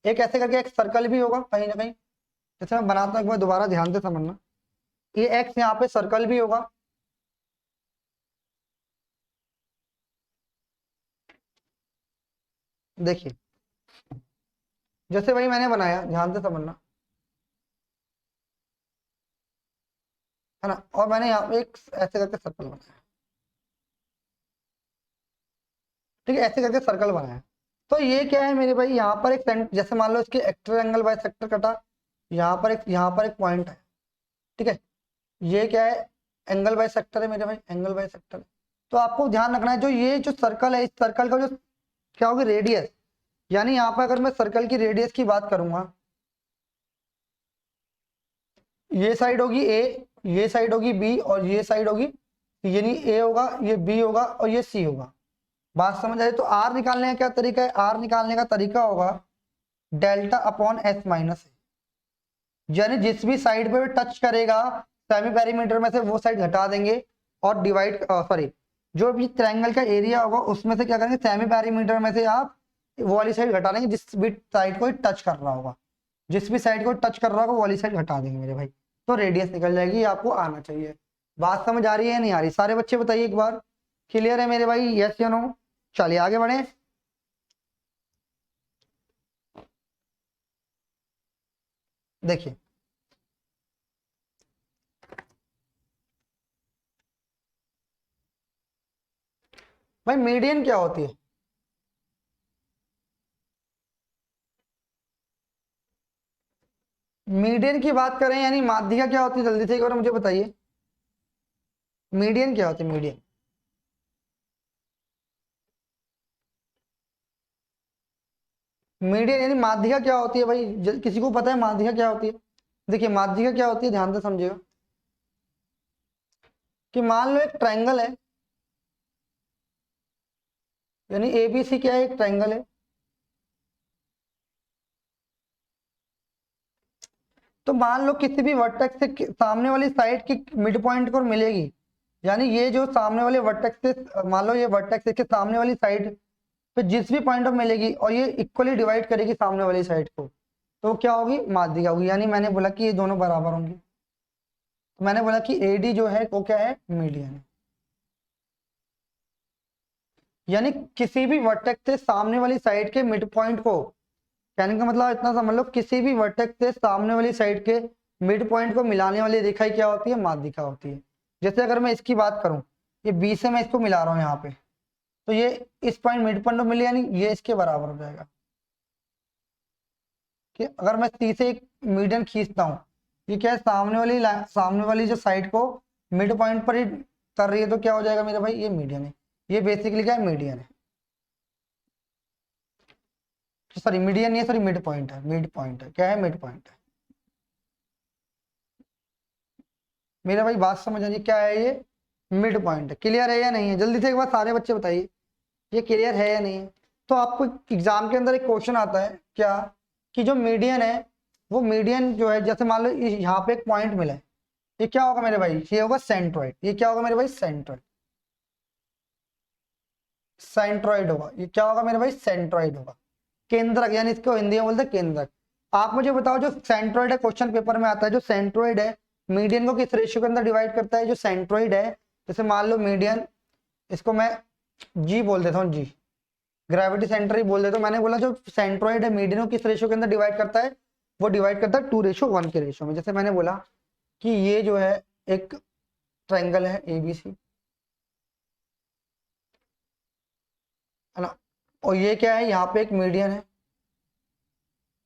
एक ऐसे करके एक सर्कल भी होगा कहीं ना कहीं। जैसे मैं बनाता हूँ, एक बार दोबारा ध्यान से समझना, ये एक्स यहाँ पे सर्कल भी होगा, देखिए जैसे भाई मैंने बनाया, ध्यान से समझना, है ना, और मैंने यहाँ पे एक ऐसे करके सर्कल बनाया, ठीक है, ऐसे करके सर्कल बनाया। तो ये क्या है मेरे भाई, यहाँ पर एक जैसे मान लो इसके एक्सटीरियर एंगल बाय सेक्टर कटा, यहाँ पर एक पॉइंट है, ठीक है, ये क्या है, एंगल बाय सेक्टर है मेरे भाई, एंगल बाय सेक्टर। तो आपको ध्यान रखना है, जो ये जो सर्कल है, इस सर्कल का जो क्या होगी, रेडियस, यानी यहाँ पर अगर मैं सर्कल की रेडियस की बात करूंगा, ये साइड होगी ए, ये साइड होगी बी और ये साइड होगी, यानी ए होगा, ये बी होगा और ये सी होगा। बात समझ आए? तो आर निकालने का क्या तरीका है, आर निकालने का तरीका होगा डेल्टा अपॉन एस माइनस, यानी जिस भी साइड पे टच करेगा सेमी पेरीमीटर में से वो साइड घटा देंगे, और डिवाइड सॉरी जो भी ट्रायंगल का एरिया होगा उसमें से क्या करेंगे, सेमी पेरीमीटर में से आप वो वाली साइड घटा देंगे जिस भी साइड को टच कर रहा होगा, जिस भी साइड को टच कर रहा होगा वो वाली साइड घटा देंगे मेरे भाई, तो रेडियस निकल जाएगी। आपको आना चाहिए। बात समझ आ रही है या नहीं आ रही? सारे बच्चे बताइए एक बार, क्लियर है मेरे भाई, यस या नो? चलिए आगे बढ़े। देखिए भाई, मीडियन क्या होती है? मीडियन की बात करें यानी माध्यिका क्या होती है, जल्दी से एक बार मुझे बताइए। मीडियन क्या होती है? मीडियन, मीडियन यानी माध्यिका क्या होती है भाई? किसी को पता है माध्यिका क्या होती है? देखिए माध्यिका क्या होती है, ध्यान से समझिएगा। कि मान लो एक ट्रायंगल है, यानी एबीसी क्या है, एक ट्रायंगल है। तो मान लो किसी भी वर्टेक्स से सामने वाली साइड की मिड पॉइंट को मिलेगी, यानी ये जो सामने वाले वर्टेक्स से, मान लो ये वर्टेक्स के सामने वाली साइड पे जिस भी पॉइंट ऑफ मिलेगी और ये इक्वली डिवाइड करेगी सामने वाली साइड को, तो क्या होगी? माध्यिका होगी। यानी मैंने बोला कि ये दोनों बराबर होंगे, तो मैंने बोला कि एडी जो है वो क्या है? मीडियन है। यानी किसी भी वर्टेक्स से सामने वाली साइड के मिड पॉइंट को, कहने का मतलब इतना समझ लो, किसी भी वर्टेक्स से सामने वाली साइड के मिड पॉइंट को मिलाने वाली रेखा क्या होती है? माध्यिका होती है। जैसे अगर मैं इसकी बात करूं, ये बी से मैं इसको मिला रहा हूं यहाँ पे, तो ये इस पॉइंट मिड पॉइंट मिले, यानी ये इसके बराबर हो जाएगा। कि अगर मैं सी से एक मीडियन खींचता हूँ, ये क्या है? सामने वाली जो साइड को मिड पॉइंट पर ही कर रही है, तो क्या हो जाएगा मेरे भाई? ये मीडियन है। ये बेसिकली क्या है? मीडियन है। सॉरी मीडियन नहीं, सॉरी मिड पॉइंट है। मिड पॉइंट है, क्या है? मिड पॉइंट है। मेरा भाई बात समझ आ रही है? क्या है ये? मिड पॉइंट है। क्लियर है या नहीं है? जल्दी से एक बार सारे बच्चे बताइए, ये क्लियर है या नहीं है? तो आपको एग्जाम के अंदर एक क्वेश्चन आता है क्या, कि जो मीडियन है, वो मीडियन जो है, जैसे मान लो यहाँ पे एक पॉइंट मिला है, ये क्या होगा मेरे भाई? ये होगा सेंट्रॉइड। ये क्या होगा मेरे भाई? सेंट्रॉइड। सेंट्रॉइड होगा। ये क्या होगा मेरे भाई? सेंट्रॉइड होगा। केंद्रक, यानी इसको हिंदी में बोलते हैं केंद्रक। आप मुझे बताओ, जो सेंट्रॉइड है, क्वेश्चन पेपर में आता है, जो सेंट्रॉइड है मीडियन को किस रेशियो के अंदर डिवाइड करता है? जो सेंट्रॉइड है, जैसे मान लो मीडियन, इसको मैं जी बोल देता हूँ, जी ग्रेविटी सेंटर ही बोल देता हूँ। मैंने बोला जो सेंट्रॉइड है मीडियन को किस रेशियो के अंदर डिवाइड करता है? वो डिवाइड करता है 2:1 के रेशियो में। जैसे मैंने बोला कि ये जो है एक ट्रायंगल है एबीसी, है ना, और ये क्या है? यहाँ पे एक मीडियन है।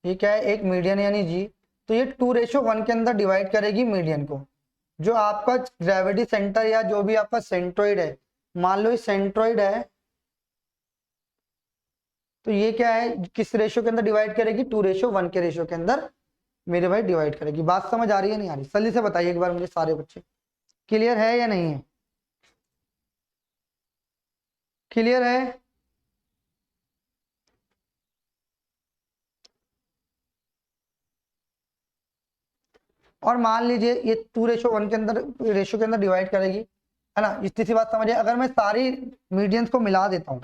ये क्या है? एक मीडियन यानी जी। तो ये 2:1 के अंदर डिवाइड करेगी मीडियन को। जो आपका ग्रेविटी सेंटर या जो भी आपका सेंट्रोइड है, मान लो ये सेंट्रोइड है, तो ये क्या है? किस रेशियो के अंदर डिवाइड करेगी? 2:1 के रेशियो के अंदर मेरे भाई डिवाइड करेगी। बात समझ आ रही है नहीं आ रही? जल्दी से बताइए एक बार मुझे सारे बच्चे, क्लियर है या नहीं है? क्लियर है? और मान लीजिए ये 2:1 के अंदर रेशियो के अंदर डिवाइड करेगी, है ना। इतनी सी बात समझिए। अगर मैं सारी मीडियंस को मिला देता हूँ,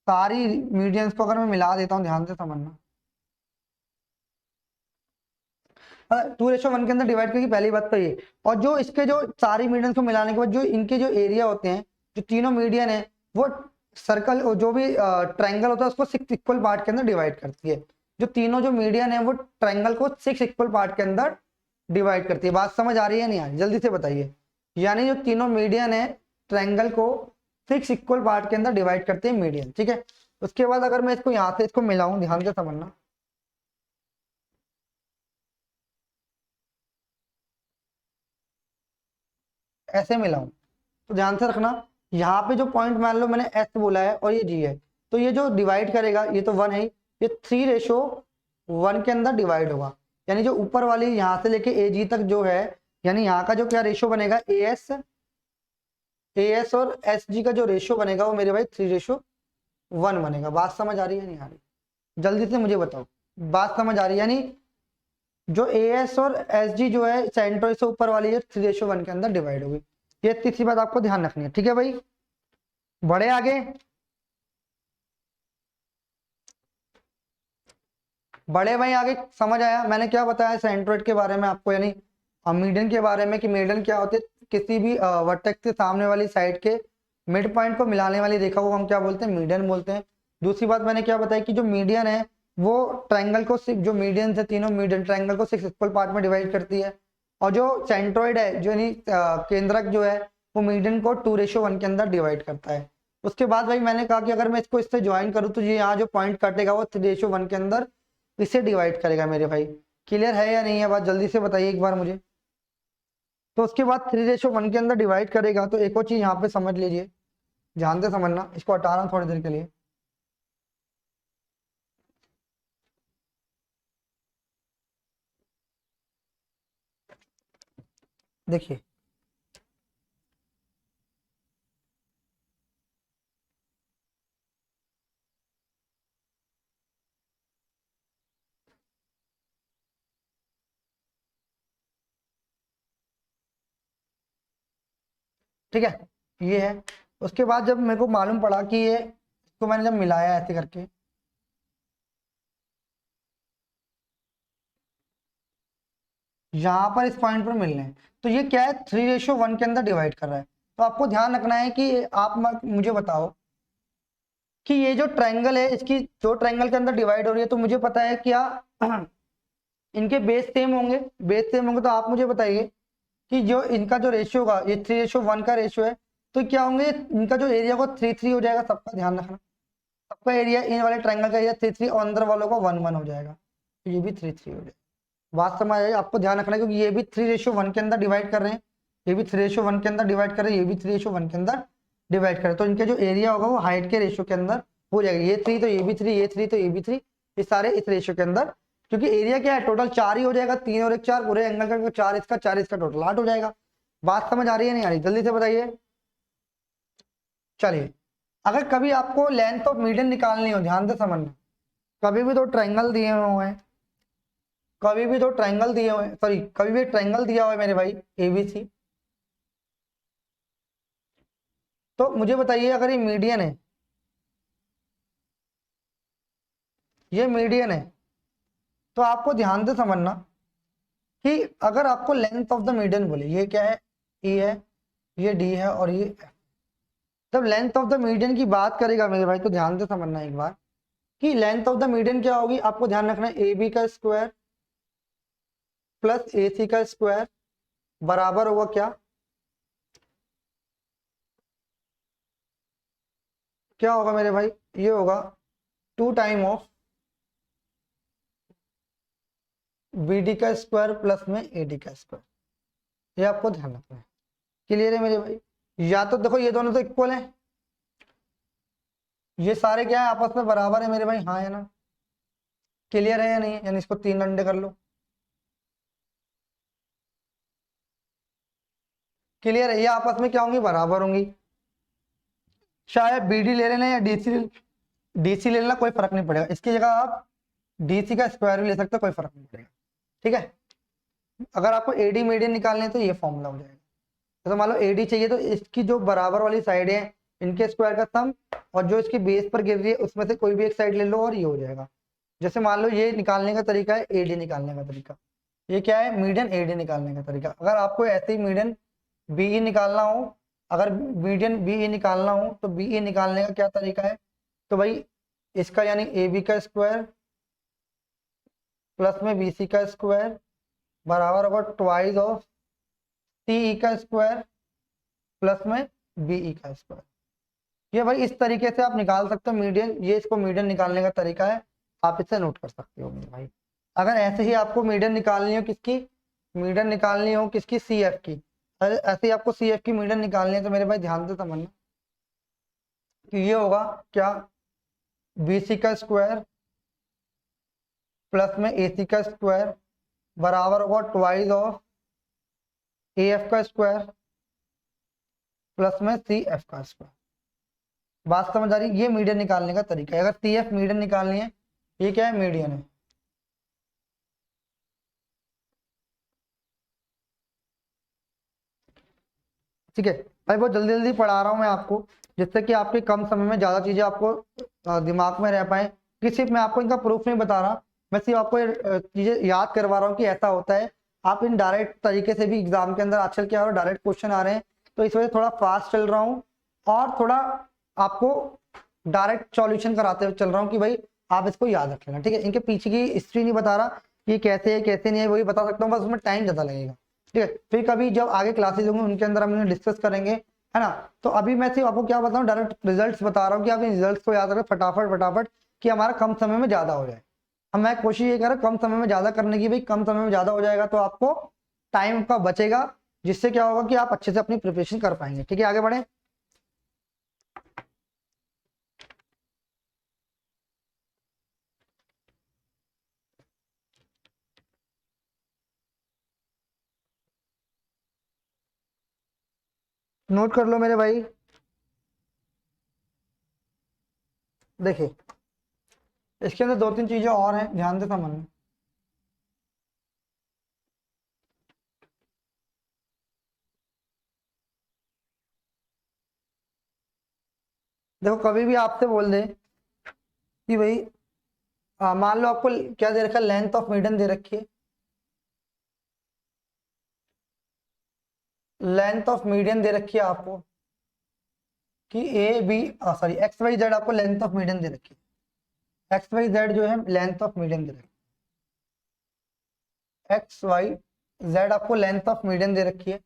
सारी मीडियंस को अगर मैं मिला देता हूँ, ध्यान से समझना, 2:1 के अंदर डिवाइड करेगी, पहली बात तो ये। और जो इसके जो सारी मीडियंस को मिलाने के बाद जो इनके जो एरिया होते हैं, जो तीनों मीडियन है, वो सर्कल, जो भी ट्रायंगल होता है उसको 6 इक्वल पार्ट के अंदर डिवाइड करती है। जो तीनों जो मीडियन है वो ट्रायंगल को 6 इक्वल पार्ट के अंदर डिवाइड करती है। बात समझ आ रही है नहीं आ रही? जल्दी से बताइए। यानी जो तीनों मीडियन है ट्रायंगल को 6 इक्वल पार्ट के अंदर डिवाइड करते हैं मीडियन, ठीक है। उसके बाद अगर मैं इसको यहाँ से इसको मिलाऊं, ध्यान से समझना, ऐसे मिलाऊं, तो ध्यान से रखना, यहाँ पे जो पॉइंट मान लो मैंने एस बोला है और ये जी है, तो ये जो डिवाइड करेगा ये तो 1 है, ये 3:1 के अंदर डिवाइड होगा। यानी जो ऊपर वाली यहाँ से लेके ए जी तक जो है, यानी यहाँ का जो क्या रेशियो बनेगा, ए एस और एस जी का जो रेशियो बनेगा वो मेरे भाई 3:1 बनेगा। बात समझ आ रही है नहीं आ रही? जल्दी से मुझे बताओ, बात समझ आ रही है? यानी जो ए एस और एस जी जो है सेंट्रोइड से ऊपर वाली है 3:1 के अंदर डिवाइड होगी। ये तीसरी बात आपको ध्यान रखनी है, ठीक है भाई। बढ़े आगे, बड़े भाई आगे समझ आया मैंने क्या बताया सेंट्रोइड के बारे में आपको, यानी मीडियन के बारे में, कि मीडियन क्या होते हैं? किसी भी वर्टेक्स के सामने वाली साइड के मिड पॉइंट को मिलाने वाली रेखा को हम क्या बोलते हैं, मीडियन बोलते हैं। दूसरी बात मैंने क्या बताई कि जो मीडियन है वो ट्रायंगल को जो मीडियन से तीनों मीडियन ट्रायंगल को 6 इक्वल पार्ट में डिवाइड करती है, और जो सेंट्रोइड है, जो यानी केंद्रक जो है, वो मीडियन को 2:1 के अंदर डिवाइड करता है। उसके बाद भाई मैंने कहा कि अगर मैं इसको इससे ज्वाइन करूँ तो ये यहाँ जो पॉइंट काटेगा वो 3:1 के अंदर इसे डिवाइड करेगा मेरे भाई। क्लियर है या नहीं है बात, जल्दी से बताइए एक बार मुझे। तो उसके बाद 3:1 के अंदर डिवाइड करेगा। तो एक और चीज यहाँ पे समझ लीजिए, ध्यान से समझना, इसको हटा रहा हूँ थोड़ी देर के लिए। देखिए ठीक है, ये है। उसके बाद जब मेरे को मालूम पड़ा कि ये इसको मैंने जब मिलाया ऐसे करके, यहाँ पर इस पॉइंट पर मिलने हैं, तो ये क्या है, 3:1 के अंदर डिवाइड कर रहा है। तो आपको ध्यान रखना है कि आप मुझे बताओ कि ये जो ट्रायंगल है, इसकी जो ट्रायंगल के अंदर डिवाइड हो रही है, तो मुझे पता है क्या इनके बेस सेम होंगे। बेस सेम होंगे तो आप मुझे बताइए कि जो इनका जो रेशियो होगा, ये 3:1 का रेशियो है, तो क्या होंगे इनका जो एरिया को 3:3 हो जाएगा। सबका ध्यान रखना, सबका एरिया, इन वाले ट्रायंगल का एरिया 3:3 और अंदर वालों का 1:1 हो जाएगा। तो ये भी 3:3 हो जाएगा। बात समझ आई? आपको ध्यान रखना है क्योंकि ये भी 3:1 के अंदर डिवाइड कर रहे हैं, ये भी 3:1 के अंदर डिवाइड कर रहे हैं, ये भी 3:1 के अंदर डिवाइड कर रहे हैं। तो इनके जो एरिया होगा वो हाइट के रेशियो के अंदर हो जाएगा। ये 3 तो ये भी 3, ये 3 तो ये भी 3, ये सारे इस रेशियो के अंदर, क्योंकि एरिया क्या है टोटल 4 ही हो जाएगा। 3 और 1 4, पूरे एंगल का 4 इसका टोटल 8 हो जाएगा। बात समझ आ रही है नहीं आ रही, जल्दी से बताइए। चलिए, अगर कभी आपको लेंथ ऑफ मीडियन निकालनी हो, ध्यान से समझना, कभी भी दो ट्रायंगल दिए हुए हैं, कभी भी दो ट्रायंगल दिए हुए हैं, सॉरी कभी भी ट्रायंगल दिया हुआ है मेरे भाई ABC, तो मुझे बताइए अगर ये मीडियन है, ये मीडियन है, तो आपको ध्यान से समझना कि अगर आपको लेंथ ऑफ द मीडियन बोले, ये क्या है, E है, ये D है और ये F। जब लेंथ ऑफ द मीडियन की बात करेगा मेरे भाई, तो ध्यान से समझना एक बार कि लेंथ ऑफ द मीडियन क्या होगी। आपको ध्यान रखना है AB का स्क्वायर प्लस AC का स्क्वायर बराबर होगा क्या, क्या होगा मेरे भाई, ये होगा 2 टाइम ऑफ BD का स्क्वायर प्लस में AD का स्क्वायर। ये आपको ध्यान रखना है। क्लियर है मेरे भाई? या तो देखो ये दोनों तो इक्वल है, ये सारे क्या है आपस में बराबर है मेरे भाई, हाँ है ना? क्लियर है या नहीं? यानी इसको 3 डंडे कर लो। क्लियर है? ये आपस में क्या होंगी, बराबर होंगी। चाहे BD ले लेना या DC ले लेना, कोई फर्क नहीं पड़ेगा। इसकी जगह आप DC का स्क्वायर भी ले सकते हो, कोई फर्क नहीं पड़ेगा। ठीक है, अगर आपको AD मीडियन निकालने है तो ये फॉर्मूला हो जाएगा। तो मान लो AD चाहिए तो इसकी जो बराबर वाली साइड है इनके स्क्वायर का सम, और जो इसकी बेस पर गिर रही है उसमें से कोई भी एक साइड ले लो और ये हो जाएगा। जैसे मान लो ये निकालने का तरीका है AD निकालने का तरीका, ये क्या है, मीडियन AD निकालने का तरीका। अगर आपको ऐसे ही मीडियन BE निकालना हो, अगर मीडियन BE निकालना हो तो BE निकालने का क्या तरीका है, तो भाई इसका यानी AB का स्क्वायर प्लस में BC का स्क्वायर बराबर होगा ट्वाइस ऑफ CE का स्क्वायर प्लस में BE का स्क्वायर। ये भाई इस तरीके से आप निकाल सकते हो मीडियन, ये इसको मीडियन निकालने का तरीका है, आप इसे नोट कर सकते हो मेरे भाई। अगर ऐसे ही आपको मीडियन निकालनी हो किसकी, मीडियन निकालनी हो किसकी, CF की, अगर ऐसे ही आपको CF की मीडियन निकालनी है तो मेरे भाई ध्यान से समझना कि ये होगा क्या, BC का स्क्वायर प्लस में AC का स्क्वायर बराबर होगा ट्वाइस ऑफ AF का स्क्वायर प्लस में CF का स्क्वायर। बात समझ आ रही? ये मीडियन निकालने का तरीका है। अगर CF मीडियन निकालनी है, ये क्या है, मीडियन है। ठीक है भाई, बहुत जल्दी जल्दी पढ़ा रहा हूँ मैं आपको, जिससे कि आपके कम समय में ज्यादा चीजें आपको दिमाग में रह पाए। कि सिर्फ मैं आपको इनका प्रूफ नहीं बता रहा, मैं सिर्फ आपको चीजें याद करवा रहा हूँ कि ऐसा होता है। आप इन डायरेक्ट तरीके से भी एग्जाम के अंदर आजकल क्या हो रहा है, डायरेक्ट क्वेश्चन आ रहे हैं, तो इस वजह से थोड़ा फास्ट चल रहा हूँ और थोड़ा आपको डायरेक्ट सॉल्यूशन कराते हुए चल रहा हूँ कि भाई आप इसको याद रख लेना, ठीक है। इनके पीछे की हिस्ट्री नहीं बता रहा कि कैसे है कैसे नहीं है, वही बता सकता हूँ, बस उसमें टाइम ज्यादा लगेगा, ठीक है। फिर कभी जब आगे क्लासेज होंगे उनके अंदर हम डिस्कस करेंगे, है ना। तो अभी मैं सिर्फ आपको क्या बताऊँ, डायरेक्ट रिजल्ट्स बता रहा हूँ कि आप इन रिजल्ट्स को याद रखें फटाफट फटाफट, कि हमारा कम समय में ज्यादा हो जाए। अब मैं कोशिश ये कर रहा हूँ कम समय में ज्यादा करने की, भाई कम समय में ज्यादा हो जाएगा तो आपको टाइम का बचेगा, जिससे क्या होगा कि आप अच्छे से अपनी प्रिपरेशन कर पाएंगे, ठीक है। आगे बढ़े। नोट कर लो मेरे भाई, देखिए इसके अंदर 2-3 चीजें और हैं, ध्यान से समझना। देखो कभी भी आपसे बोल दे कि भाई मान लो आपको क्या दे रखा है, लेंथ ऑफ मीडियन दे रखी है, लेंथ ऑफ मीडियन दे रखी है आपको कि A B sorry X Y Z, आपको लेंथ ऑफ मीडियन दे रखी है, एक्स वाई जेड जो है लेंथ ऑफ मीडियन दे रखी है, एक्स वाई जेड आपको लेंथ ऑफ मीडियन दे रखी है,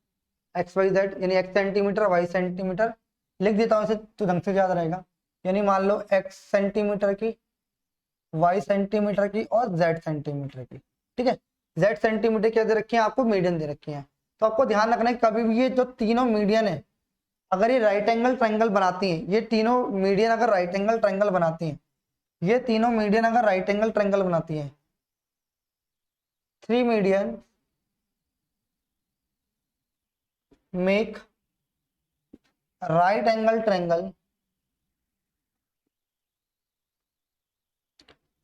एक्स वाई जेड यानी एक्स सेंटीमीटर वाई सेंटीमीटर, लिख देता हूँ इसे तो ढंग से याद रहेगा। यानी मान लो एक्स सेंटीमीटर की, वाई सेंटीमीटर की और जेड सेंटीमीटर की, ठीक है। जेड सेंटीमीटर क्या दे रखी है आपको, मीडियन दे रखी है। तो आपको ध्यान रखना है कभी भी ये जो तीनों मीडियन है, अगर ये राइट एंगल ट्रायंगल बनाती हैं, ये तीनों मीडियन अगर राइट एंगल ट्रायंगल बनाती हैं, ये तीनों मीडियन अगर राइट एंगल ट्रायंगल बनाती हैं, 3 median make right angle triangle,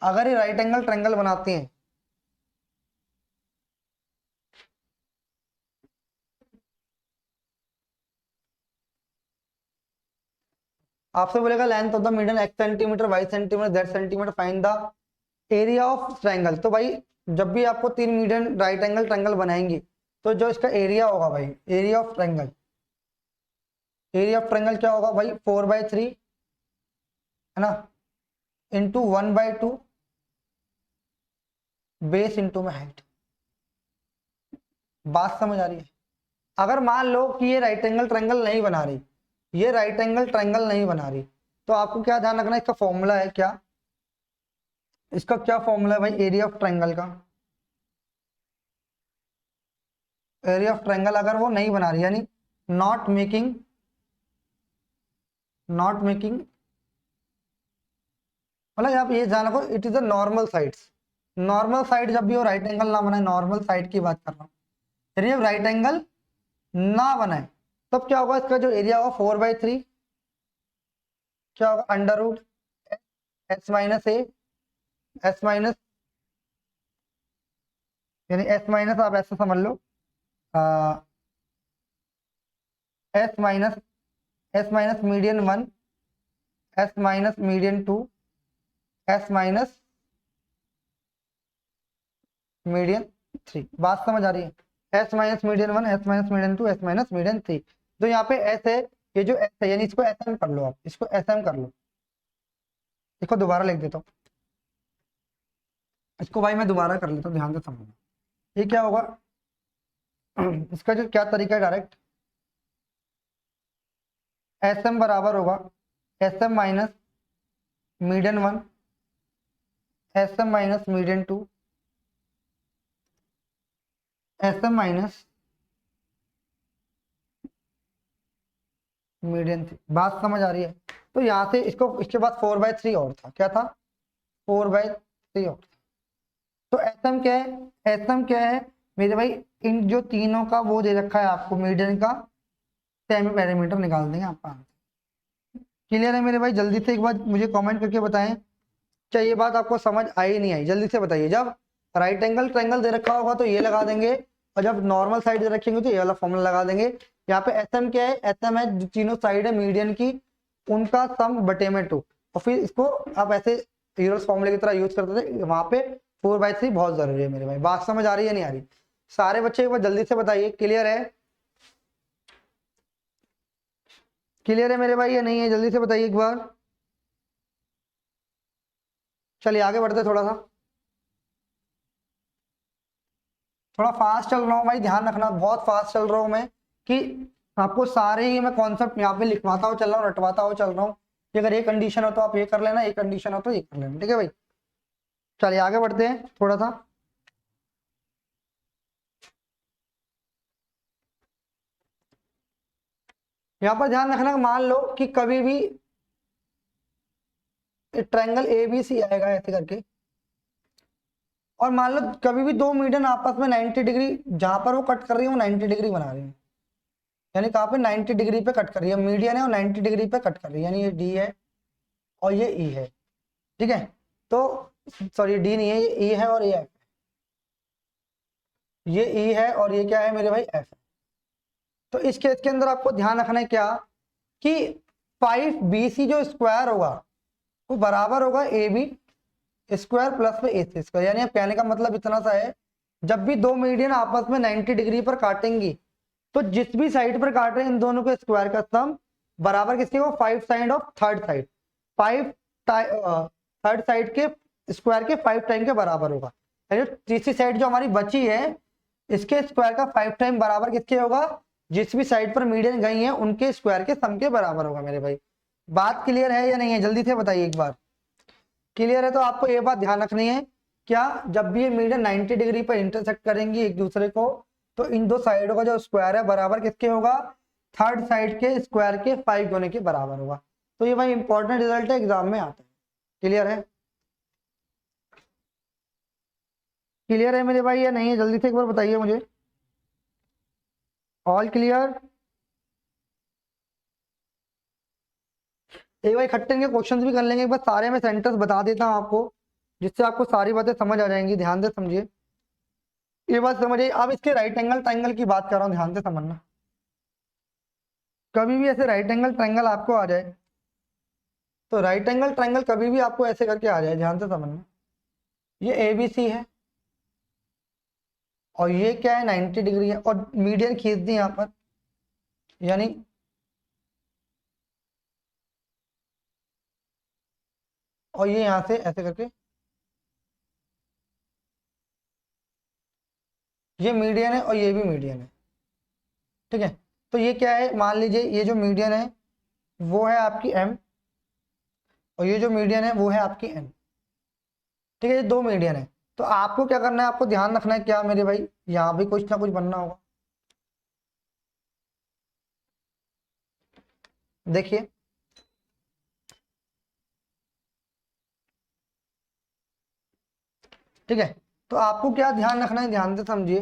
अगर ये राइट एंगल ट्रायंगल बनाती हैं आपसे बोलेगा length of the median X centimetre Y centimetre Z centimetre, find the area of triangle. तो भाई जब भी आपको 3 मीडियन राइट एंगल ट्रायंगल बनाएंगे तो जो इसका एरिया होगा भाई, area of triangle, area of triangle क्या होगा भाई, 4/3 है ना, इंटू 1/2 बेस इंटू में हाइट। बात समझ आ रही है। अगर मान लो कि ये राइट एंगल ट्रायंगल नहीं बना रही, ये राइट एंगल ट्रायंगल नहीं बना रही, तो आपको क्या ध्यान रखना है, इसका फॉर्मूला है क्या, इसका क्या फॉर्मूला है भाई, एरिया ऑफ ट्रायंगल का, एरिया ऑफ ट्रायंगल अगर वो नहीं बना रही यानी नॉट मेकिंग, नॉट मेकिंग मतलब आप ये जान रखो it is a normal sides, normal side जब भी वो राइट एंगल ना बनाए, नॉर्मल साइड की बात कर रहा हूँ, यानी जब राइट एंगल ना बनाए तब क्या होगा, इसका जो एरिया होगा 4/3 क्या होगा, under root S minus A, S minus यानी एस माइनस आप ऐसे समझ लो S minus, S minus median 1, S minus median 2, S minus median 3। बात समझ आ रही है, S minus median 1, S minus median 2, S minus median 3। तो यहाँ पे एस है, ये जो एस है यानी इसको एस एम कर लो, आप इसको एस एम कर लो, इसको दोबारा लिख देता हूँ, इसको भाई मैं दोबारा कर लेता हूँ, ध्यान से समझना। ये क्या होगा इसका जो क्या तरीका है, डायरेक्ट एस एम बराबर होगा S M minus median 1, S M minus median 2, S M minus median 3। बात समझ आ रही है। तो यहाँ से इसको इसके बाद 4/3 और था, क्या था, 4/3 और। तो एस एम क्या है, एस एम क्या है मेरे भाई, इन जो तीनों का वो दे रखा है आपको मीडियन का सेमी पेरीमीटर निकाल देंगे आपका। क्लियर है मेरे भाई, जल्दी से एक बार मुझे कमेंट करके बताएं क्या ये बात आपको समझ आई नहीं आई, जल्दी से बताइए। जब राइट एंगल ट्रायंगल दे रखा होगा तो ये लगा देंगे, और जब नॉर्मल साइड दे रखेंगे तो ये वाला फॉर्मूला लगा देंगे। यहाँ पे एस एम क्या है, एस एम है जो तीनों साइड है मीडियन की, उनका सम बटे में 2, और फिर इसको आप ऐसे यूरोस फॉर्मूले की तरह यूज करते थे, वहां पे 4/3 बहुत जरूरी है मेरे भाई। बात समझ आ रही है नहीं आ रही, सारे बच्चे एक बार जल्दी से बताइए, क्लियर है? क्लियर है मेरे भाई या नहीं है? जल्दी से बताइए एक बार। चलिए आगे बढ़ते थोड़ा सा, थोड़ा फास्ट चल रहा हूँ भाई, ध्यान रखना, बहुत फास्ट चल रहा हूँ मैं, कि आपको सारे ही मैं कॉन्सेप्ट यहाँ पे लिखवाता हुआ चल रहा हूँ, रटवाता हुआ चल रहा हूँ कि अगर ये कंडीशन हो तो आप ये कर लेना, ये कंडीशन हो तो ये कर लेना, ठीक है भाई? चलिए आगे बढ़ते हैं थोड़ा सा। यहाँ पर ध्यान रखना, मान लो कि कभी भी ट्रायंगल ए बी सी आएगा ऐसे करके, और मान लो कभी भी दो मीडियन आपस में 90 डिग्री, जहां पर वो कट कर रही है वो 90 डिग्री बना रही है, यानी कहाँ पे 90 डिग्री पे कट कर रही है, मीडियन है और 90 डिग्री पे कट कर रही है, यानी ये डी है और ये ई है, ठीक है? तो सॉरी, डी नहीं है, ये ई है और ये एफ, ये ई है और ये क्या है मेरे भाई, एफ है। तो इस केस के अंदर आपको ध्यान रखना है क्या, कि 5BC जो स्क्वायर होगा वो बराबर होगा ए बी स्क्वायर प्लस में ए सी स्क्वायर, यानी अब कहने का मतलब इतना सा है, जब भी दो मीडियन आपस में 90 डिग्री पर काटेंगी तो जिस भी साइड पर काट रहे हैं इन दोनों के स्क्वायर का सम बराबर किसके हो, 5 side of third side, 5 third side के स्क्वायर के 5 टाइम के बराबर होगा, यानी तीसरी साइड जो हमारी बची है इसके स्क्वायर का 5 टाइम बराबर किसके होगा, जिस भी साइड पर मीडियन गई है उनके स्क्वायर के सम के बराबर होगा मेरे भाई। बात क्लियर है या नहीं है? जल्दी से बताइए एक बार। क्लियर है तो आपको ये बात ध्यान रखनी है, क्या जब भी ये मीडियन 90 डिग्री पर इंटरसेक्ट करेंगी एक दूसरे को, तो इन दो साइडों का जो स्क्वायर है बराबर किसके होगा, थर्ड साइड के स्क्वायर के 5 होने के बराबर होगा। तो ये भाई इंपॉर्टेंट रिजल्ट है, एग्जाम में आता है। क्लियर है? क्लियर है मेरे भाई या नहीं है? जल्दी से एक बार बताइए मुझे। All clear? एक बार इकट्ठे इनके क्वेश्चंस भी कर लेंगे, एक बार सारे में सेंटेंस बता देता हूँ आपको, जिससे आपको सारी बातें समझ आ जाएंगी, ध्यान से समझिए। ये बात समझिए, अब इसके राइट एंगल ट्रायंगल की बात कर रहा हूँ, ध्यान से समझना। कभी भी ऐसे राइट एंगल ट्रायंगल आपको आ जाए, तो राइट एंगल ट्रायंगल कभी भी आपको ऐसे करके आ जाए, ध्यान से समझना, ये ABC है और ये क्या है, 90 डिग्री है, और मीडियन खींच दी यहाँ पर, यानी और ये यहाँ से ऐसे करके, ये मीडियन है और ये भी मीडियन है, ठीक है? तो ये क्या है, मान लीजिए ये जो मीडियन है वो है आपकी M, और ये जो मीडियन है वो है आपकी N, ठीक है? ये दो मीडियन है, तो आपको क्या करना है, आपको ध्यान रखना है क्या मेरे भाई, यहाँ भी कुछ ना कुछ बनना होगा। देखिए ठीक है, तो आपको क्या ध्यान रखना है, ध्यान से समझिए,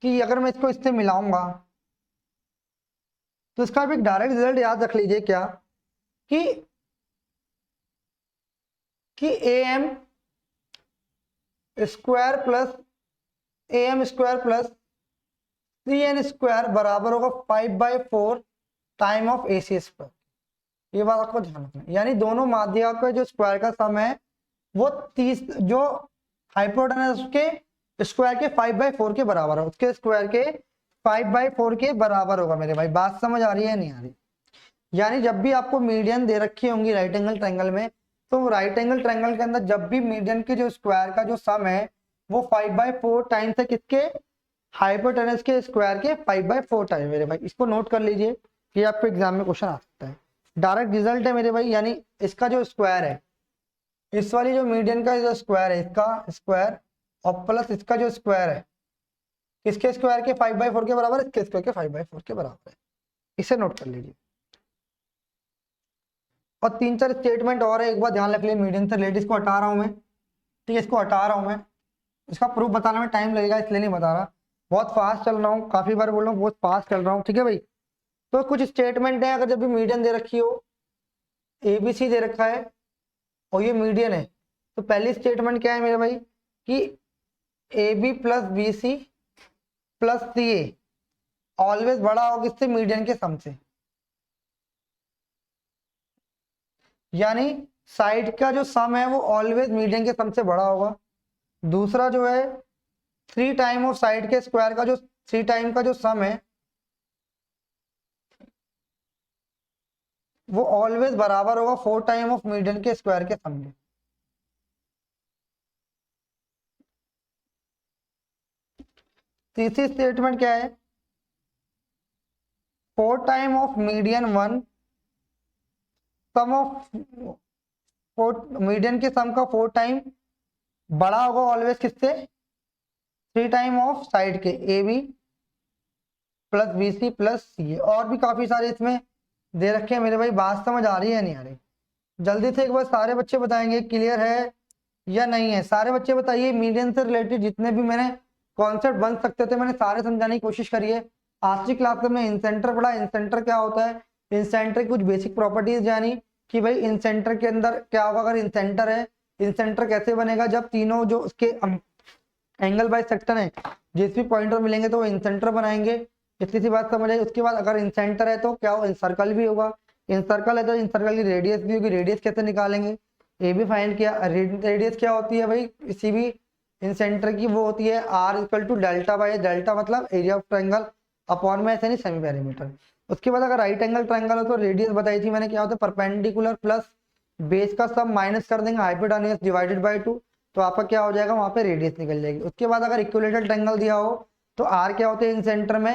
कि अगर मैं इसको इससे मिलाऊंगा तो इसका भी एक डायरेक्ट रिजल्ट याद रख लीजिए क्या, कि AM square plus AM square plus CN square बराबर होगा 5/4 टाइम ऑफ AC स्क्वायर। ये बात आपको ध्यान रखना है, यानी दोनों माध्यिका का जो स्क्वायर का सम है वो 30 जो हाइपोटेनस के स्क्वायर के 5/4 के बराबर है, उसके स्क्वायर के 5/4 के बराबर होगा मेरे भाई। बात समझ आ रही है नहीं आ रही? यानी जब भी आपको मीडियन दे रखी होंगी राइट एंगल ट्रायंगल में, तो राइट एंगल ट्रायंगल के अंदर जब भी मीडियन के जो स्क्वायर का जो सम है वो 5/4 टाइम्स है किसके, हाइपोटेनस के स्क्वायर के 5/4 टाइम मेरे भाई। इसको नोट कर लीजिए कि आपको एग्जाम में क्वेश्चन आ सकता है, डायरेक्ट रिजल्ट है मेरे भाई। यानी इसका जो स्क्वायर है, इस वाली जो मीडियन का जो स्क्वायर है इसका स्क्वायर, और प्लस इसका जो स्क्वायर है किसके स्क्वायर के 5/4 के बराबर, इसके स्क्वायर के 5/4 के बराबर है, इसे नोट कर लीजिए। और 3-4 स्टेटमेंट और है, एक बार ध्यान रख लिया, मीडियन से रिलेटेड इसको हटा रहा हूं मैं, ठीक है? इसको हटा रहा हूं मैं, इसका प्रूफ बताने में टाइम लगेगा इसलिए नहीं बता रहा, बहुत फास्ट चल रहा हूँ, काफी बार बोल रहा हूँ बहुत फास्ट चल रहा हूँ, ठीक है भाई? तो कुछ स्टेटमेंट है, अगर जब भी मीडियन दे रखी हो, ABC दे रखा है और ये मीडियन है, तो पहली स्टेटमेंट क्या है मेरे भाई, कि AB plus BC plus CA always बड़ा होगा किससे, मीडियन के सम से, यानी साइड का जो सम है वो ऑलवेज मीडियन के सम से बड़ा होगा। दूसरा जो है 3 टाइम ऑफ साइड के स्क्वायर का जो 3 टाइम का जो सम है वो ऑलवेज बराबर होगा 4 टाइम ऑफ मीडियन के स्क्वायर के सम के। तीसरी स्टेटमेंट क्या है? 4 time of median 1 sum of 4 median के सम का 4 टाइम बड़ा होगा ऑलवेज किससे? 3 टाइम ऑफ साइड के A B plus B C plus C. और भी काफी सारे इसमें दे रखे हैं मेरे भाई। बात समझ आ रही है नहीं आ रही? जल्दी से एक बार सारे बच्चे बताएंगे क्लियर है या नहीं है। सारे बच्चे बताइए। मीडियन से रिलेटेड जितने भी मैंने कॉन्सेप्ट बन सकते थे मैंने सारे समझाने की कोशिश करी है। आज की क्लास में हमने इंसेंटर पढ़ा। इंसेंटर क्या होता है, इंसेंटर की कुछ बेसिक प्रॉपर्टीज जानी कि भाई इंसेंटर के अंदर क्या होगा अगर इंसेंटर है। इंसेंटर कैसे बनेगा? जब तीनों जो उसके एंगल बाय सेक्टर है जिस भी पॉइंट पर मिलेंगे तो वो इंसेंटर बनाएंगे। इतनी सी बात समझ आई। उसके बाद अगर इंसेंटर है तो क्या हो, सर्कल भी होगा। इन सर्कल है तो इन सर्कल की रेडियस भी होगी। रेडियस कैसे निकालेंगे ये भी फाइंड किया। रेडियस क्या होती है भाई किसी भी इन सेंटर की? वो होती है R equal to delta by delta मतलब एरिया ऑफ ट्रायंगल अपॉन में ऐसे नहीं सेमी पेरीमीटर। उसके बाद अगर राइट एंगल ट्रायंगल हो तो रेडियस बताई थी मैंने क्या होता है परपेंडिकुलर प्लस बेस का सब माइनस कर देंगे हाइपोटेन्यूज डिवाइडेड बाय 2 तो आपका क्या हो जाएगा वहां पे रेडियस निकल जाएगी। उसके बाद अगर इक्विलेटरल ट्रायंगल दिया हो तो आर क्या होते हैं इन सेंटर में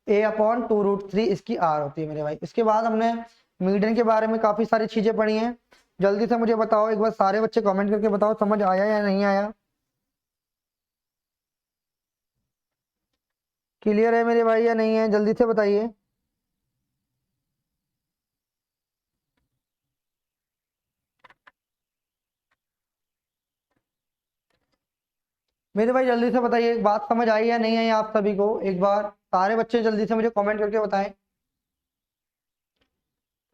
ए अपॉन 2√3 इसकी आर होती है मेरे भाई। उसके बाद हमने मीडियन के बारे में काफी सारी चीजें पढ़ी हैं। जल्दी से मुझे बताओ एक बार सारे बच्चे कमेंट करके बताओ समझ आया या नहीं आया। क्लियर है मेरे भाई या नहीं है? जल्दी से बताइए। मेरे भाई जल्दी से बताइए एक बात समझ आई या नहीं आई आप सभी को? एक बार सारे बच्चे जल्दी से मुझे कमेंट करके बताएं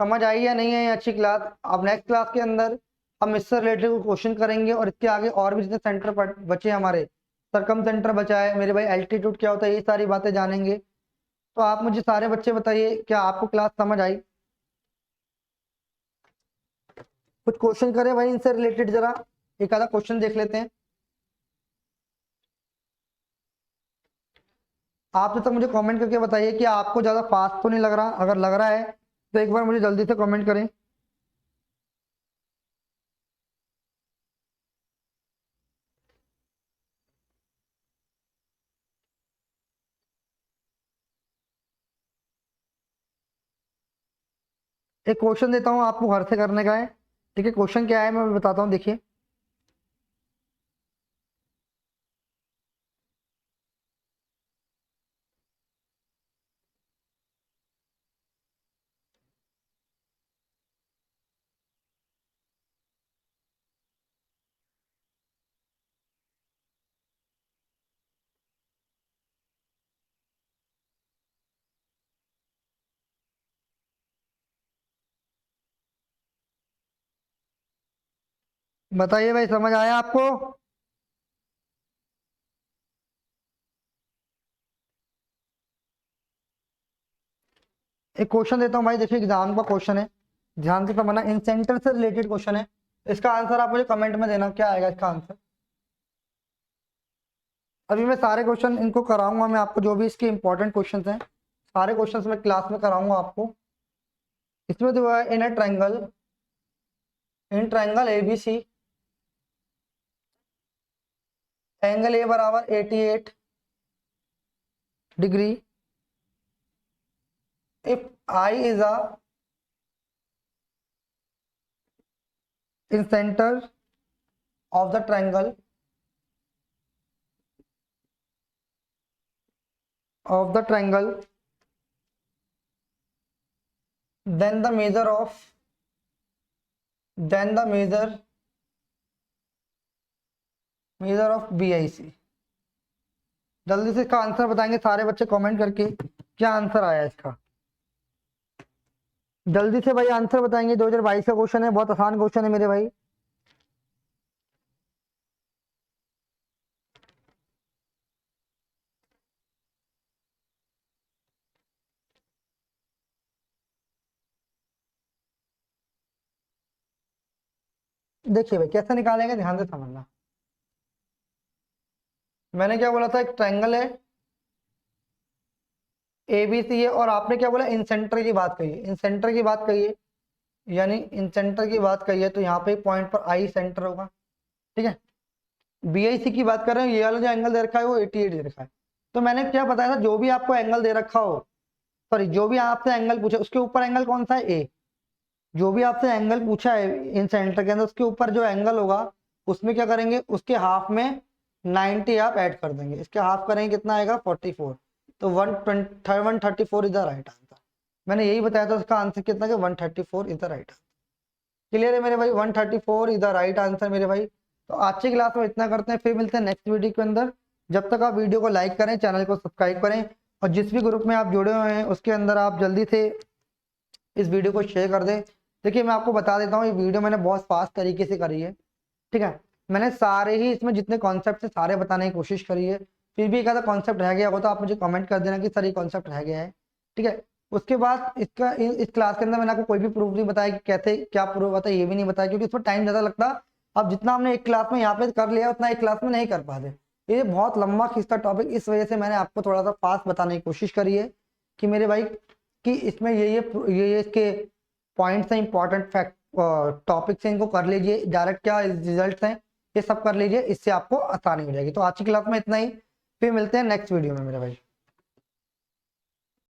समझ आई या नहीं आई अच्छी क्लास। अब नेक्स्ट क्लास के अंदर हम इससे रिलेटेड क्वेश्चन करेंगे और इसके आगे और भी जितने सेंटर बचे हमारे सरकम सेंटर बचा है मेरे भाई एल्टीट्यूड क्या होता है ये सारी बातें जानेंगे। तो आप मुझे सारे बच्चे बताइए क्या आपको क्लास समझ आई? कुछ क्वेश्चन करें भाई इनसे रिलेटेड जरा एक आधा क्वेश्चन देख लेते हैं। आप तो मुझे कमेंट करके बताइए कि आपको ज्यादा फास्ट तो नहीं लग रहा। अगर लग रहा है तो एक बार मुझे जल्दी से कमेंट करें। एक क्वेश्चन देता हूँ आपको घर से करने का है। ठीक है क्वेश्चन क्या है मैं बताता हूँ देखिए। बताइए भाई समझ आया आपको? एक क्वेश्चन देता हूँ भाई देखिए एग्जाम का क्वेश्चन है ध्यान से समझना। इन सेंटर से रिलेटेड क्वेश्चन है। इसका आंसर आप मुझे कमेंट में देना क्या आएगा इसका आंसर। अभी मैं सारे क्वेश्चन इनको कराऊंगा मैं आपको जो भी इसके इंपॉर्टेंट क्वेश्चन हैं सारे क्वेश्चन मैं क्लास में कराऊंगा आपको। इसमें जो है in triangle ABC angle A बराबर 88 degree if I is a in centre of the triangle of the triangle then the measure of then the measure of BIC। जल्दी से इसका आंसर बताएंगे सारे बच्चे कमेंट करके क्या आंसर आया इसका। जल्दी से भाई आंसर बताएंगे। 2022 का क्वेश्चन है बहुत आसान क्वेश्चन है मेरे भाई। देखिए भाई कैसे निकालेंगे ध्यान से समझना। मैंने क्या बोला था, एक ट्रायंगल है ABC है, और आपने क्या बोला, इन सेंटर की बात कही है, इन सेंटर की बात कही है, यानी इन सेंटर की बात कही है, तो यहाँ पे पॉइंट पर आई सेंटर होगा, ठीक है। BIC की बात कर रहे हैं, ये वाला जो एंगल दे रखा है वो 88 दे रखा है। तो मैंने क्या बताया था, जो भी आपको एंगल दे रखा हो, सॉरी जो भी आपसे एंगल पूछे उसके ऊपर एंगल कौन सा है, ए। जो भी आपसे एंगल पूछा है इन सेंटर के अंदर, उसके ऊपर जो एंगल होगा उसमें क्या करेंगे, उसके हाफ में 90 आप ऐड कर देंगे, इसके हाफ करेंगे कितना आएगा 44, तो 134 इज द राइट आंसर। मैंने यही बताया था, उसका आंसर कितना है 134 is the right answer. Clear है मेरे भाई, 134 इज द राइट आंसर मेरे भाई। तो आज की क्लास में इतना करते हैं, फिर मिलते हैं नेक्स्ट वीडियो के अंदर। जब तक आप वीडियो को लाइक करें, चैनल को सब्सक्राइब करें, और जिस भी ग्रुप में आप जुड़े हुए हैं उसके अंदर आप जल्दी से इस वीडियो को शेयर कर दें। देखिए मैं आपको बता देता हूँ, ये वीडियो मैंने बहुत फास्ट तरीके से करी है, ठीक है। मैंने सारे ही इसमें जितने कॉन्सेप्ट है सारे बताने की कोशिश करी है, फिर भी एक आधा कॉन्सेप्ट रह गया हो तो आप मुझे कमेंट कर देना कि सर ये कॉन्सेप्ट रह गया है, ठीक है। उसके बाद इस क्लास के अंदर मैंने आपको कोई भी प्रूफ नहीं बताया कि कैसे क्या प्रूफ होता है, ये भी नहीं बताया, क्योंकि इसमें टाइम ज़्यादा लगता। अब जितना हमने एक क्लास में यहाँ पे कर लिया उतना एक क्लास में नहीं कर पाते, ये बहुत लंबा खींचता टॉपिक, इस वजह से मैंने आपको थोड़ा सा फास्ट बताने की कोशिश करी है कि मेरे भाई कि इसमें ये इसके पॉइंट्स हैं, इंपॉर्टेंट फैक्ट टॉपिक्स हैं, इनको कर लीजिए, डायरेक्ट क्या रिजल्ट हैं ये सब कर लीजिए, इससे आपको आसानी हो जाएगी। तो आज की क्लास में इतना ही, फिर मिलते हैं नेक्स्ट वीडियो में मेरे भाई।